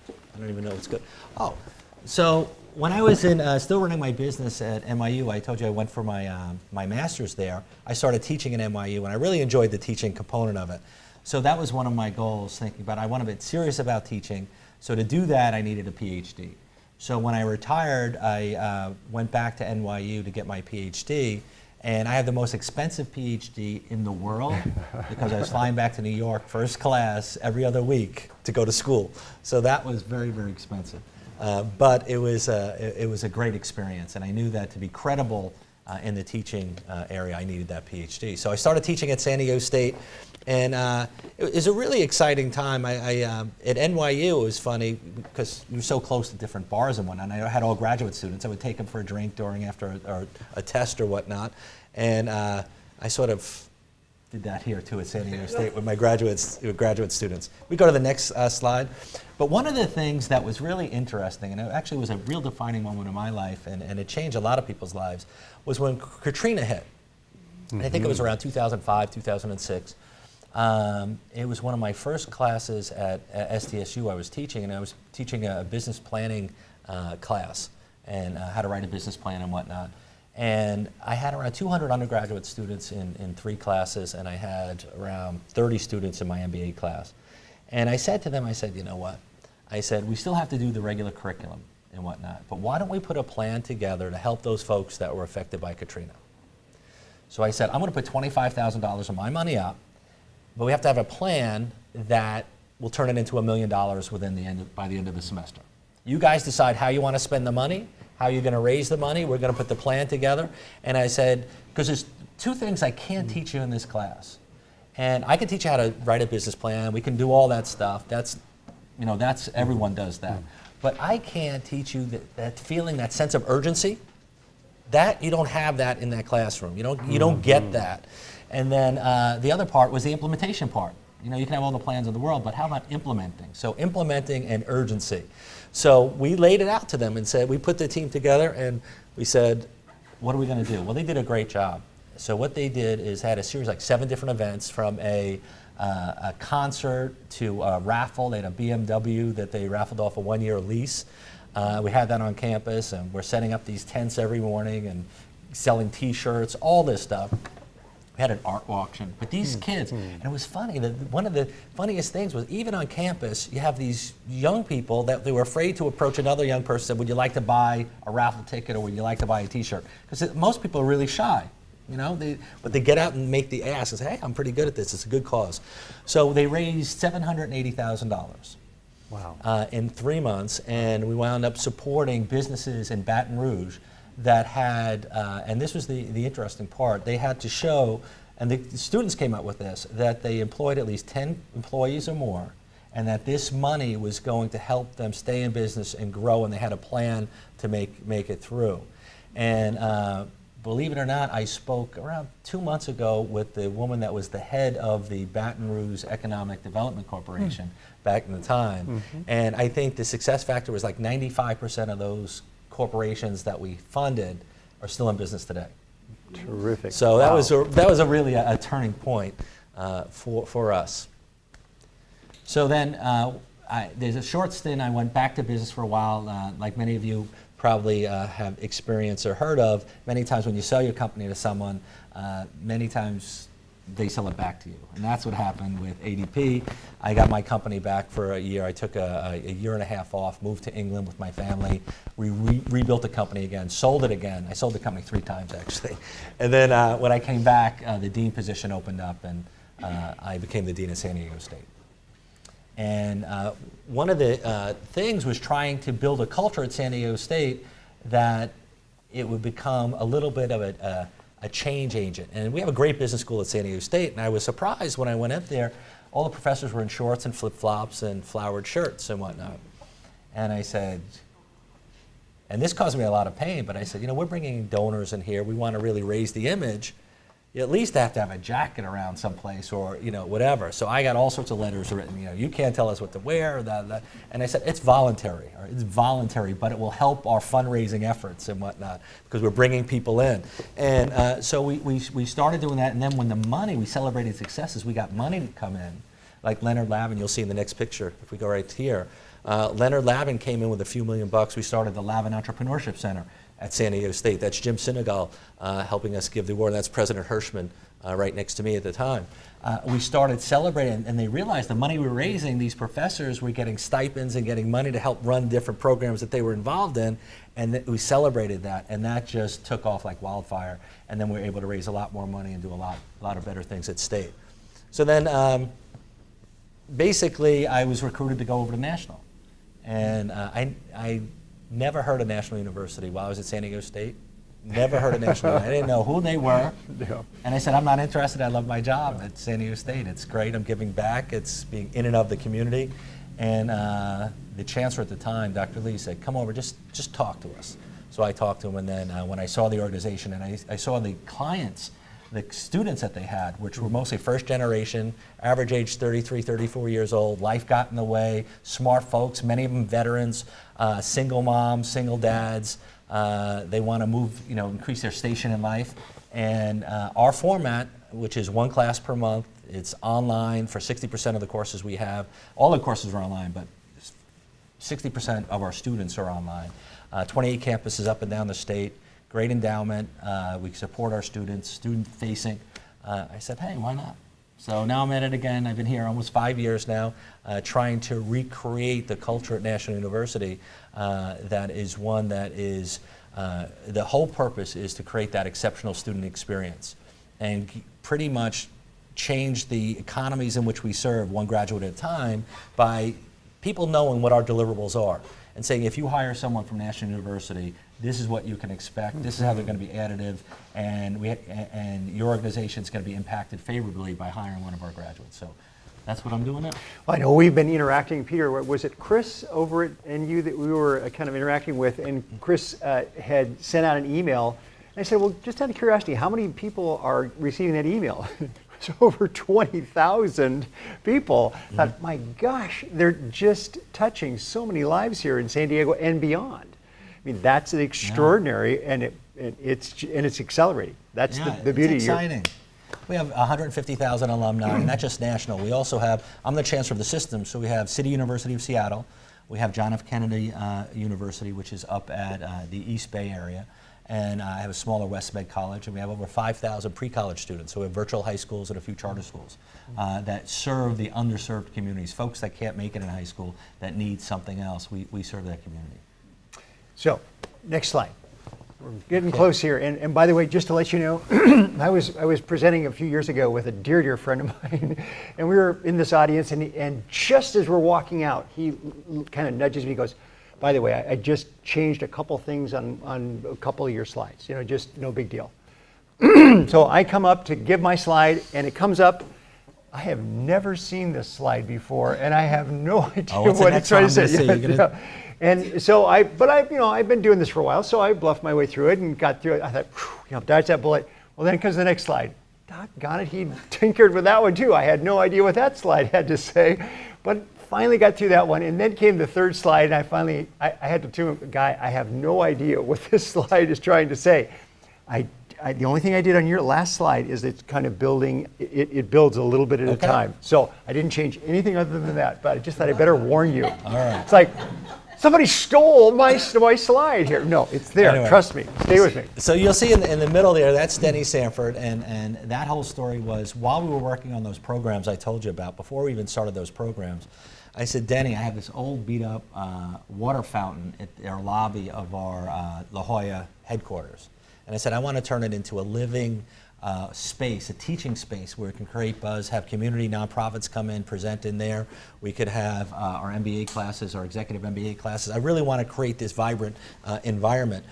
I don't even know what's good. Oh, so when I was still running my business at NYU, I told you I went for my master's there. I started teaching at NYU, and I really enjoyed the teaching component of it. So that was one of my goals, thinking about I want to be serious about teaching. So to do that, I needed a PhD. So when I retired, I went back to NYU to get my PhD, and I had the most expensive PhD in the world because I was flying back to New York first class every other week to go to school. So that was very, very expensive. But it was a great experience, and I knew that to be credible in the teaching area, I needed that PhD. So I started teaching at San Diego State, and it was a really exciting time. At NYU, it was funny because we were so close to different bars and whatnot. I had all graduate students. I would take them for a drink after a test or whatnot, and I sort of did that here too at San Diego State with my graduate students. We go to the next slide. But one of the things that was really interesting, and it actually was a real defining moment in my life, and it changed a lot of people's lives, was when Katrina hit. And I think it was around 2005, 2006. It was one of my first classes at SDSU I was teaching, and I was teaching a business planning class, and how to write a business plan and whatnot. And I had around 200 undergraduate students in 3 classes, and I had around 30 students in my MBA class. And I said to them, I said, you know what? I said, we still have to do the regular curriculum and whatnot, but why don't we put a plan together to help those folks that were affected by Katrina? So I said, I'm going to put $25,000 of my money up, but we have to have a plan that will turn it into $1 million by the end of the semester. You guys decide how you want to spend the money, how you're going to raise the money. We're going to put the plan together. And I said, because there's 2 things I can't teach you in this class. And I can teach you how to write a business plan. We can do all that stuff. That's everyone does that. But I can't teach you that feeling, that sense of urgency. That you don't have that in that classroom. You don't get that. And then the other part was the implementation part. You know, you can have all the plans in the world, but how about implementing? So implementing and urgency. So we laid it out to them and said, we put the team together and we said, what are we going to do? Well, they did a great job. So what they did is had a series, like 7 different events, from a concert to a raffle. They had a BMW that they raffled off a 1-year lease. We had that on campus, and we're setting up these tents every morning and selling T-shirts, all this stuff. We had an art auction, but these kids, and it was funny, that one of the funniest things was, even on campus, you have these young people that they were afraid to approach another young person and said, would you like to buy a raffle ticket, or would you like to buy a T-shirt? Because most people are really shy, you know, but they get out and make the ask and say, hey, I'm pretty good at this, it's a good cause. So they raised $780,000. Wow. In 3 months, and we wound up supporting businesses in Baton Rouge that had, and this was the interesting part, they had to show, and the students came up with this, that they employed at least 10 employees or more, and that this money was going to help them stay in business and grow, and they had a plan to make it through. And believe it or not, I spoke around 2 months ago with the woman that was the head of the Baton Rouge Economic Development Corporation back in the time, and I think the success factor was like 95% of those corporations that we funded are still in business today. Terrific. So Wow. that was really a turning point for us. So then there's a short stint. I went back to business for a while, like many of you probably have experienced or heard of. Many times when you sell your company to someone, many times they sell it back to you. And that's what happened with ADP. I got my company back for a year. I took a year and a half off, moved to England with my family. We rebuilt the company again, sold it again. I sold the company 3 times, actually. And then when I came back, the dean position opened up, and I became the dean of San Diego State. And one of the things was trying to build a culture at San Diego State that it would become a little bit of a change agent. And we have a great business school at San Diego State, and I was surprised when I went up there, all the professors were in shorts and flip-flops and flowered shirts and whatnot. And I said, and this caused me a lot of pain, but I said, you know, we're bringing donors in here, we want to really raise the image. You at least have to have a jacket around someplace, or, you know, whatever. So I got all sorts of letters written, you know, you can't tell us what to wear, that. And I said, it's voluntary, but it will help our fundraising efforts and whatnot, because we're bringing people in. And so we started doing that, and then when the money, we celebrated successes, we got money to come in, like Leonard Lavin, you'll see in the next picture, if we go right here. Leonard Lavin came in with a few $1 million. We started the Lavin Entrepreneurship Center at San Diego State. That's Jim Sinegal helping us give the award. That's President Hirschman right next to me at the time. We started celebrating, and they realized the money we were raising, these professors were getting stipends and getting money to help run different programs that they were involved in, and we celebrated that, and that just took off like wildfire, and then we were able to raise a lot more money and do a lot of better things at State. So then basically I was recruited to go over to National, and I never heard of National University while I was at San Diego State. Never heard of National University. I didn't know who they were. No. And I said, I'm not interested. I love my job at San Diego State. It's great. I'm giving back. It's being in and of the community. And the chancellor at the time, Dr. Lee, said, come over, just talk to us. So I talked to him, and then when I saw the organization and I saw the clients, the students that they had, which were mostly first generation, average age 33, 34 years old, life got in the way, smart folks, many of them veterans, single moms, single dads. They want to move, you know, increase their station in life. And our format, which is 1 class per month, it's online for 60% of the courses we have. All the courses are online, but 60% of our students are online. 28 campuses up and down the state. Great endowment, we support our students, student-facing. I said, hey, why not? So now I'm at it again. I've been here almost 5 years now, trying to recreate the culture at National University that is one that is, the whole purpose is to create that exceptional student experience and pretty much change the economies in which we serve, one graduate at a time, by people knowing what our deliverables are and saying, if you hire someone from National University, this is what you can expect, this is how they're going to be additive, and your organization is going to be impacted favorably by hiring one of our graduates. So that's what I'm doing now. Well, I know we've been interacting, Peter. Was it Chris over at NU that we were kind of interacting with? And Chris had sent out an email I said, well, just out of curiosity, how many people are receiving that email? It's over 20,000 people. I thought, my gosh, they're just touching so many lives here in San Diego and beyond. I mean, that's extraordinary, and it's accelerating. That's the beauty. It's exciting. We have 150,000 alumni, and not just national. We also have, I'm the chancellor of the system, so we have City University of Seattle. We have John F. Kennedy University, which is up at the East Bay area. And I have a smaller West Med college, and we have over 5,000 pre-college students. So we have virtual high schools and a few charter schools that serve the underserved communities, folks that can't make it in high school that need something else. We serve that community. So, next slide. We're getting close here. And by the way, just to let you know, I was presenting a few years ago with a dear friend of mine, and we were in this audience, and just as we're walking out, he kind of nudges me, he goes, by the way, I just changed a couple things on a couple of your slides, just no big deal. So I come up to give my slide, and it comes up, I have never seen this slide before, and I have no idea what it's trying to say. And so I've been doing this for a while, so I bluffed my way through it and got through it. I thought, dodge that bullet. Well, then comes the next slide. Doggone it, he tinkered with that one too. I had no idea what that slide had to say, but finally got through that one, and then came the third slide, and I had to tell the guy, I have no idea what this slide is trying to say. The only thing I did on your last slide is it's kind of building, it builds a little bit at a time. So I didn't change anything other than that, but I just thought I'd better warn you. All right. It's like, somebody stole my slide here. No, it's there. Anyway, trust me. Stay with me. So you'll see in the middle there, that's Denny Sanford, and that whole story was while we were working on those programs I told you about, before we even started those programs, I said, Denny, I have this old beat-up water fountain at our lobby of our La Jolla headquarters. And I said, I want to turn it into a living space, a teaching space where it can create buzz, have community nonprofits come in, present in there. We could have our MBA classes, our executive MBA classes. I really want to create this vibrant environment,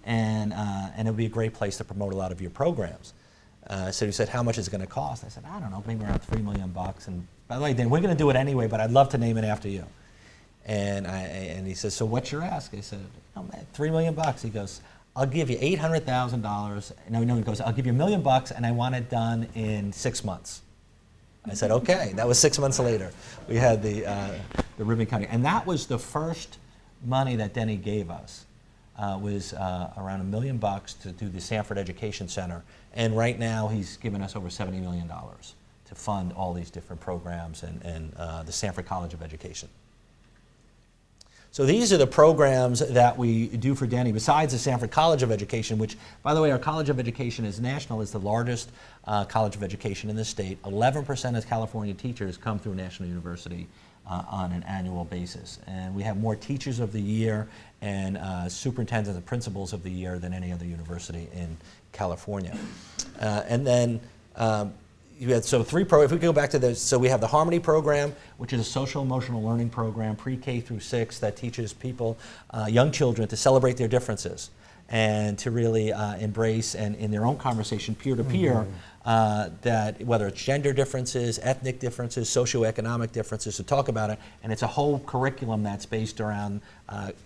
and it would be a great place to promote a lot of your programs. So he said, how much is it going to cost? I said, I don't know, maybe around $3 million. And by the way, Dan, we're going to do it anyway, but I'd love to name it after you. And he says, so what's your ask? I said, oh man, $3 million. He goes, I'll give you $800,000. No, he goes, I'll give you $1 million, and I want it done in 6 months. I said, okay. That was 6 months later. We had the ribbon cutting. And that was the first money that Denny gave us, was around $1 million to do the Sanford Education Center. And right now, he's given us over $70 million to fund all these different programs and the Sanford College of Education. So these are the programs that we do for Denny, besides the Sanford College of Education, which, by the way, our College of Education is national. It's the largest college of education in the state. 11% of California teachers come through National University on an annual basis. And we have more teachers of the year and superintendents and principals of the year than any other university in California. And then you had, so three programs. If we go back to this, so we have the Harmony program, which is a social emotional learning program, pre-K through 6, that teaches people, young children, to celebrate their differences and to really embrace and in their own conversation, peer-to-peer, that whether it's gender differences, ethnic differences, socioeconomic differences, to talk about it. And it's a whole curriculum that's based around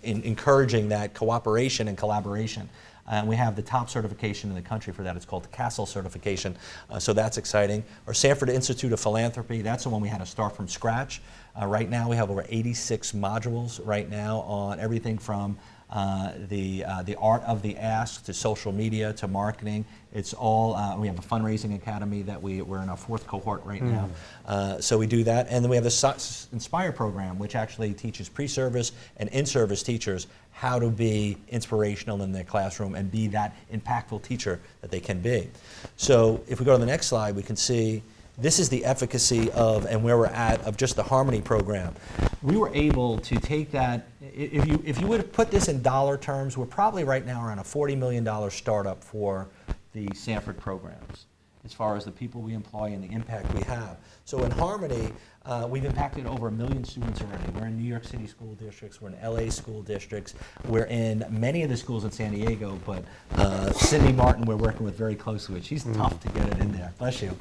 encouraging that cooperation and collaboration. And we have the top certification in the country for that. It's called the Castle certification, so that's exciting. Our Sanford Institute of Philanthropy, that's the one we had to start from scratch. Right now we have over 86 modules right now on everything from the art of the ask to social media to marketing. It's all, we have a fundraising academy that we're in our 4th cohort right now. So we do that. And then we have the Inspire program, which actually teaches pre-service and in-service teachers how to be inspirational in their classroom and be that impactful teacher that they can be. So if we go to the next slide, we can see this is the efficacy of and where we're at of just the Harmony program. We were able to take that, if you would put this in dollar terms, we're probably right now around a $40 million startup for the Sanford programs, as far as the people we employ and the impact we have. So in Harmony, We've impacted over 1 million students already. We're in New York City school districts, we're in LA school districts, we're in many of the schools in San Diego, but Cindy Martin we're working with very closely with. She's tough to get it in there, bless you.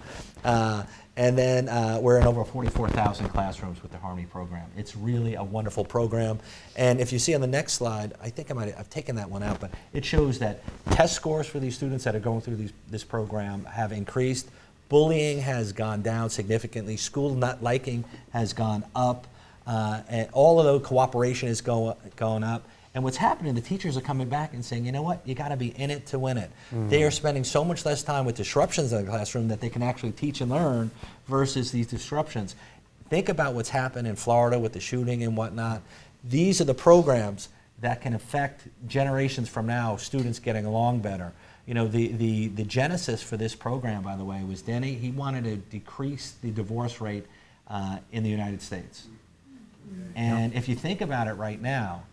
And then we're in over 44,000 classrooms with the Harmony program. It's really a wonderful program. And if you see on the next slide, I think I've taken that one out, but it shows that test scores for these students that are going through this program have increased. Bullying has gone down significantly. School not liking has gone up. And all of the cooperation is going up. And what's happening, the teachers are coming back and saying, you know what, you got to be in it to win it. They are spending so much less time with disruptions in the classroom that they can actually teach and learn versus these disruptions. Think about what's happened in Florida with the shooting and whatnot. These are the programs that can affect generations from now, students getting along better. You know, the genesis for this program, by the way, was Denny. He wanted to decrease the divorce rate in the United States. And if you think about it right now,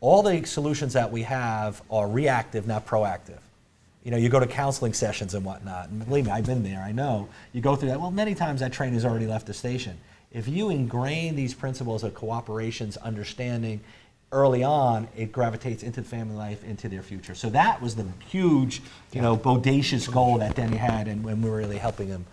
all the solutions that we have are reactive, not proactive. You know, you go to counseling sessions and whatnot, and believe me, I've been there, I know. You go through that, well, many times that train has already left the station. If you ingrain these principles of cooperations, understanding, early on, it gravitates into the family life, into their future. So that was the huge, you know, bodacious goal that Denny had, and when we were really helping him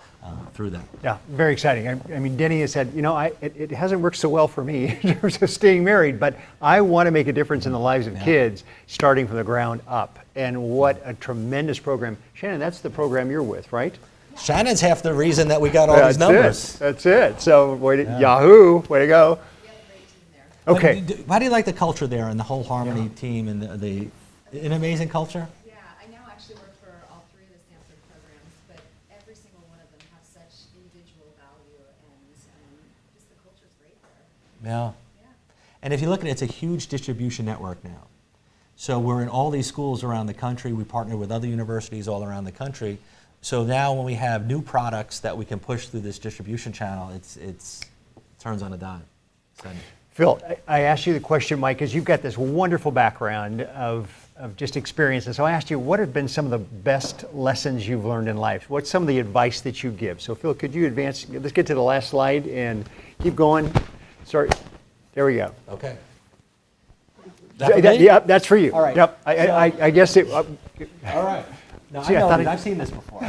through that. Yeah, very exciting. I mean, Denny has said, you know, it hasn't worked so well for me in terms of staying married, but I want to make a difference in the lives of kids, starting from the ground up. And what a tremendous program. Shannon, that's the program you're with, right? Shannon's half the reason that we got all these numbers. That's it. So, Yahoo, way to go. Okay. How do you like the culture there and the whole Harmony team and an amazing culture? Yeah, I now actually work for all 3 of the Stanford programs, but every single one of them have such individual value, and just the culture's great there. Yeah. And if you look at it, it's a huge distribution network now. So we're in all these schools around the country. We partner with other universities all around the country. So now when we have new products that we can push through this distribution channel, it turns on a dime. Phil, I asked you the question, Mike, because you've got this wonderful background of just experience. And so I asked you, what have been some of the best lessons you've learned in life? What's some of the advice that you give? So Phil, could you advance? Let's get to the last slide and keep going. Sorry. There we go. Okay. Yep, that's for you. All right. Yep. I guess it. All right. No, See, I've seen this before.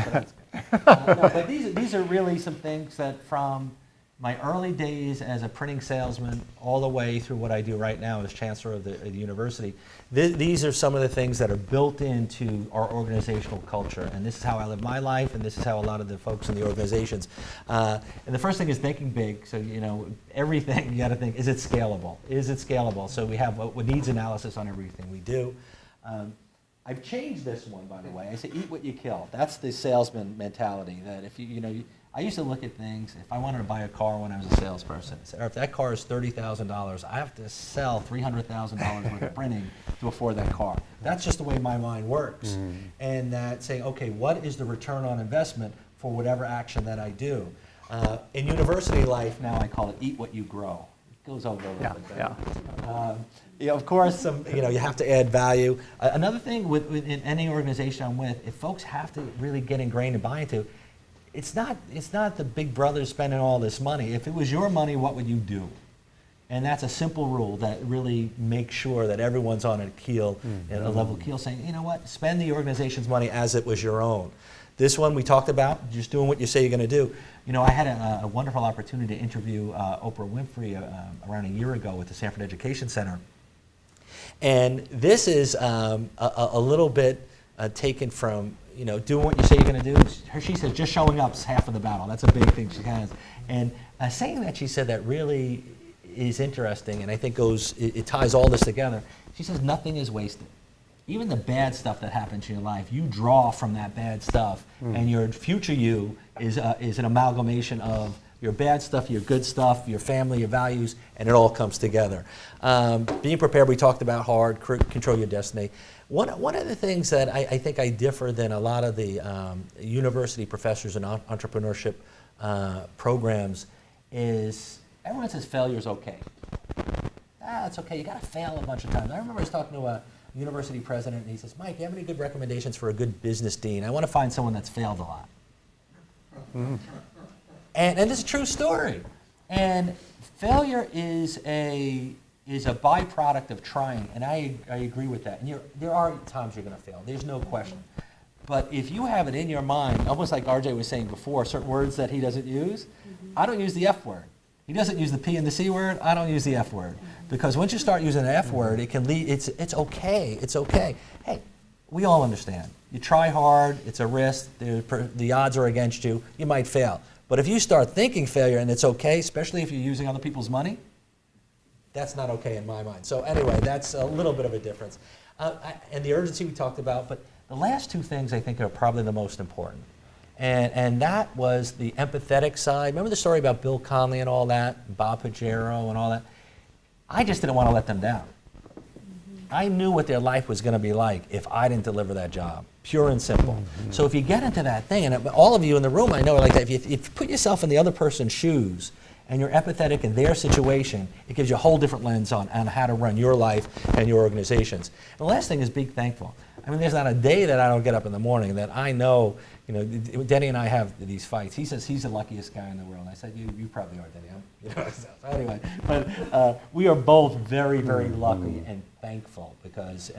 But these are really some things that from my early days as a printing salesman all the way through what I do right now as chancellor of the university, these are some of the things that are built into our organizational culture. And this is how I live my life, and this is how a lot of the folks in the organizations. And the first thing is thinking big. So, you know, everything you got to think, is it scalable? Is it scalable? So we have what needs analysis on everything we do. I've changed this one, by the way. I say eat what you kill. That's the salesman mentality, that if I used to look at things, if I wanted to buy a car when I was a salesperson, or if that car is $30,000, I have to sell $300,000 worth of printing to afford that car. That's just the way my mind works. And that saying, okay, what is the return on investment for whatever action that I do? In university life now, I call it eat what you grow. It goes over a little bit better. Of course, you have to add value. Another thing in any organization I'm with, if folks have to really get ingrained and buy into, it's not the big brother spending all this money. If it was your money, what would you do? And that's a simple rule that really makes sure that everyone's on a keel, a level keel, saying, you know what, spend the organization's money as it was your own. This one we talked about, just doing what you say you're going to do. You know, I had a wonderful opportunity to interview Oprah Winfrey around a year ago with the Sanford Education Center. And this is a little bit taken from, doing what you say you're going to do. She says just showing up is half of the battle. That's a big thing she has. And saying that, she said that really is interesting, and I think it ties all this together. She says nothing is wasted. Even the bad stuff that happens in your life, you draw from that bad stuff, and your future you is an amalgamation of your bad stuff, your good stuff, your family, your values, and it all comes together. Being prepared, we talked about hard, control your destiny. One of the things that I think I differ than a lot of the university professors and entrepreneurship programs is everyone says failure is okay. It's okay, you gotta fail a bunch of times. I remember I was talking to a university president, and he says, Mike, you have any good recommendations for a good business dean? I want to find someone that's failed a lot. And this is a true story. And failure is a byproduct of trying, and I agree with that. And there are times you're going to fail. There's no question. But if you have it in your mind, almost like RJ was saying before, certain words that he doesn't use, I don't use the F word. He doesn't use the P and the C word. I don't use the F word. Because once you start using the F word, it can lead, it's okay. It's okay. Hey, we all understand. You try hard, it's a risk, the odds are against you, you might fail. But if you start thinking failure and it's okay, especially if you're using other people's money, that's not okay in my mind. So anyway, that's a little bit of a difference. And the urgency we talked about, but the last two things I think are probably the most important. And that was the empathetic side. Remember the story about Bill Conley and all that, Bob Pajero and all that? I just didn't want to let them down. I knew what their life was going to be like if I didn't deliver that job, pure and simple. So if you get into that thing, and all of you in the room I know are like that, if you put yourself in the other person's shoes and you're empathetic in their situation, it gives you a whole different lens on how to run your life and your organizations. And the last thing is be thankful. I mean, there's not a day that I don't get up in the morning that I know, Denny and I have these fights. He says he's the luckiest guy in the world. I said, you probably are, Denny. So anyway, but we are both very, very lucky and thankful because,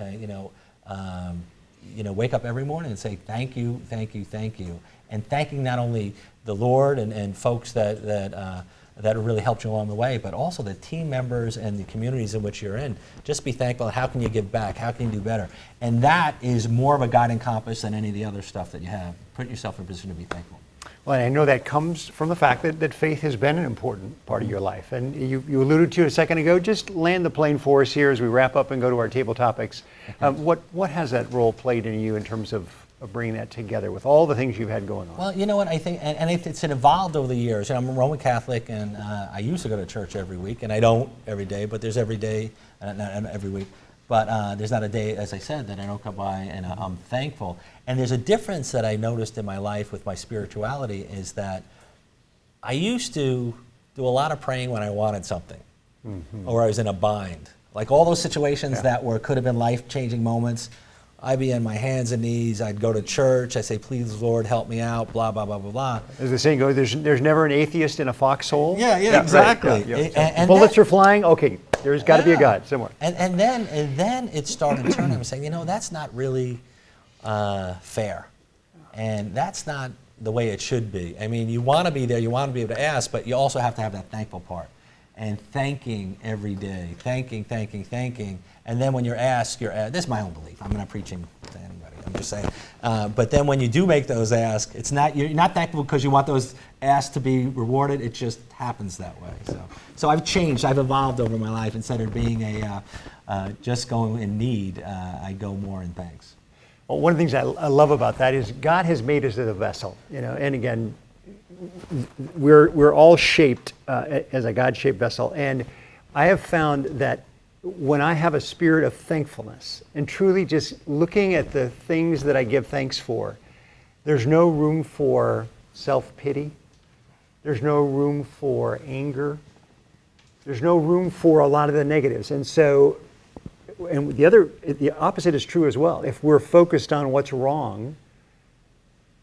wake up every morning and say, thank you, thank you, thank you. And thanking not only the Lord and folks that really helped you along the way, but also the team members and the communities in which you're in. Just be thankful. How can you give back? How can you do better? And that is more of a guiding compass than any of the other stuff that you have. Put yourself in a position to be thankful. Well, and I know that comes from the fact that faith has been an important part of your life. And you alluded to it a second ago. Just land the plane for us here as we wrap up and go to our table topics. What has that role played in you in terms of bringing that together with all the things you've had going on? Well, you know what, I think, and it's evolved over the years. I'm a Roman Catholic, and I used to go to church every week, and I don't every day, but there's every day, not every week, but there's not a day, as I said, that I don't come by and I'm thankful. And there's a difference that I noticed in my life with my spirituality is that I used to do a lot of praying when I wanted something, or I was in a bind. Like all those situations that could have been life-changing moments, I'd be on my hands and knees, I'd go to church, I'd say, please, Lord, help me out, blah, blah, blah, blah, blah. As the saying goes, there's never an atheist in a foxhole. Yeah, exactly. Right, yeah. And bullets are flying, okay, there's got to be a God somewhere. And then it started turning. I was saying, that's not really fair. And that's not the way it should be. I mean, you want to be there, you want to be able to ask, but you also have to have that thankful part. And thanking every day, thanking. And then when you're asked, this is my own belief. I'm not preaching to anybody. I'm just saying. But then when you do make those asks, you're not thankful because you want those asks to be rewarded. It just happens that way. So I've changed. I've evolved over my life. Instead of being just going in need, I go more in thanks. Well, one of the things I love about that is God has made us as a vessel. And again, we're all shaped as a God-shaped vessel. And I have found that when I have a spirit of thankfulness and truly just looking at the things that I give thanks for, there's no room for self-pity. There's no room for anger. There's no room for a lot of the negatives. And so, and the opposite is true as well. If we're focused on what's wrong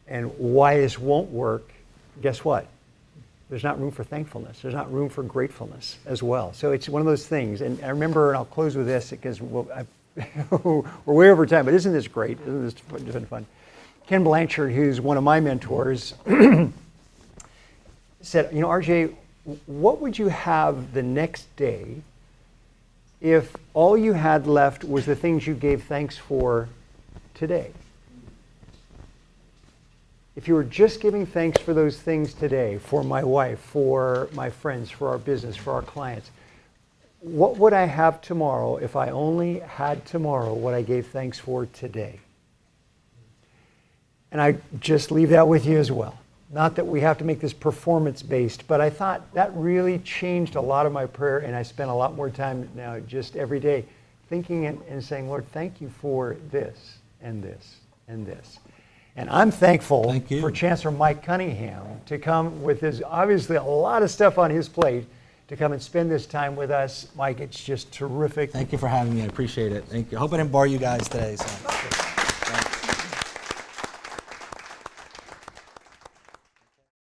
and why this won't work, guess what? There's not room for thankfulness. There's not room for gratefulness as well. So it's one of those things. And I remember, and I'll close with this because we're way over time, but isn't this great? Isn't this been fun? Ken Blanchard, who's one of my mentors, said, RJ, what would you have the next day if all you had left was the things you gave thanks for today? If you were just giving thanks for those things today, for my wife, for my friends, for our business, for our clients, what would I have tomorrow if I only had tomorrow what I gave thanks for today? And I just leave that with you as well. Not that we have to make this performance-based, but I thought that really changed a lot of my prayer, and I spend a lot more time now just every day thinking and saying, Lord, thank you for this and this and this. And I'm thankful for Chancellor Mike Cunningham to come with his, obviously a lot of stuff on his plate, to come and spend this time with us. Mike, it's just terrific. Thank you for having me. I appreciate it. Thank you. I hope I didn't bore you guys today. So.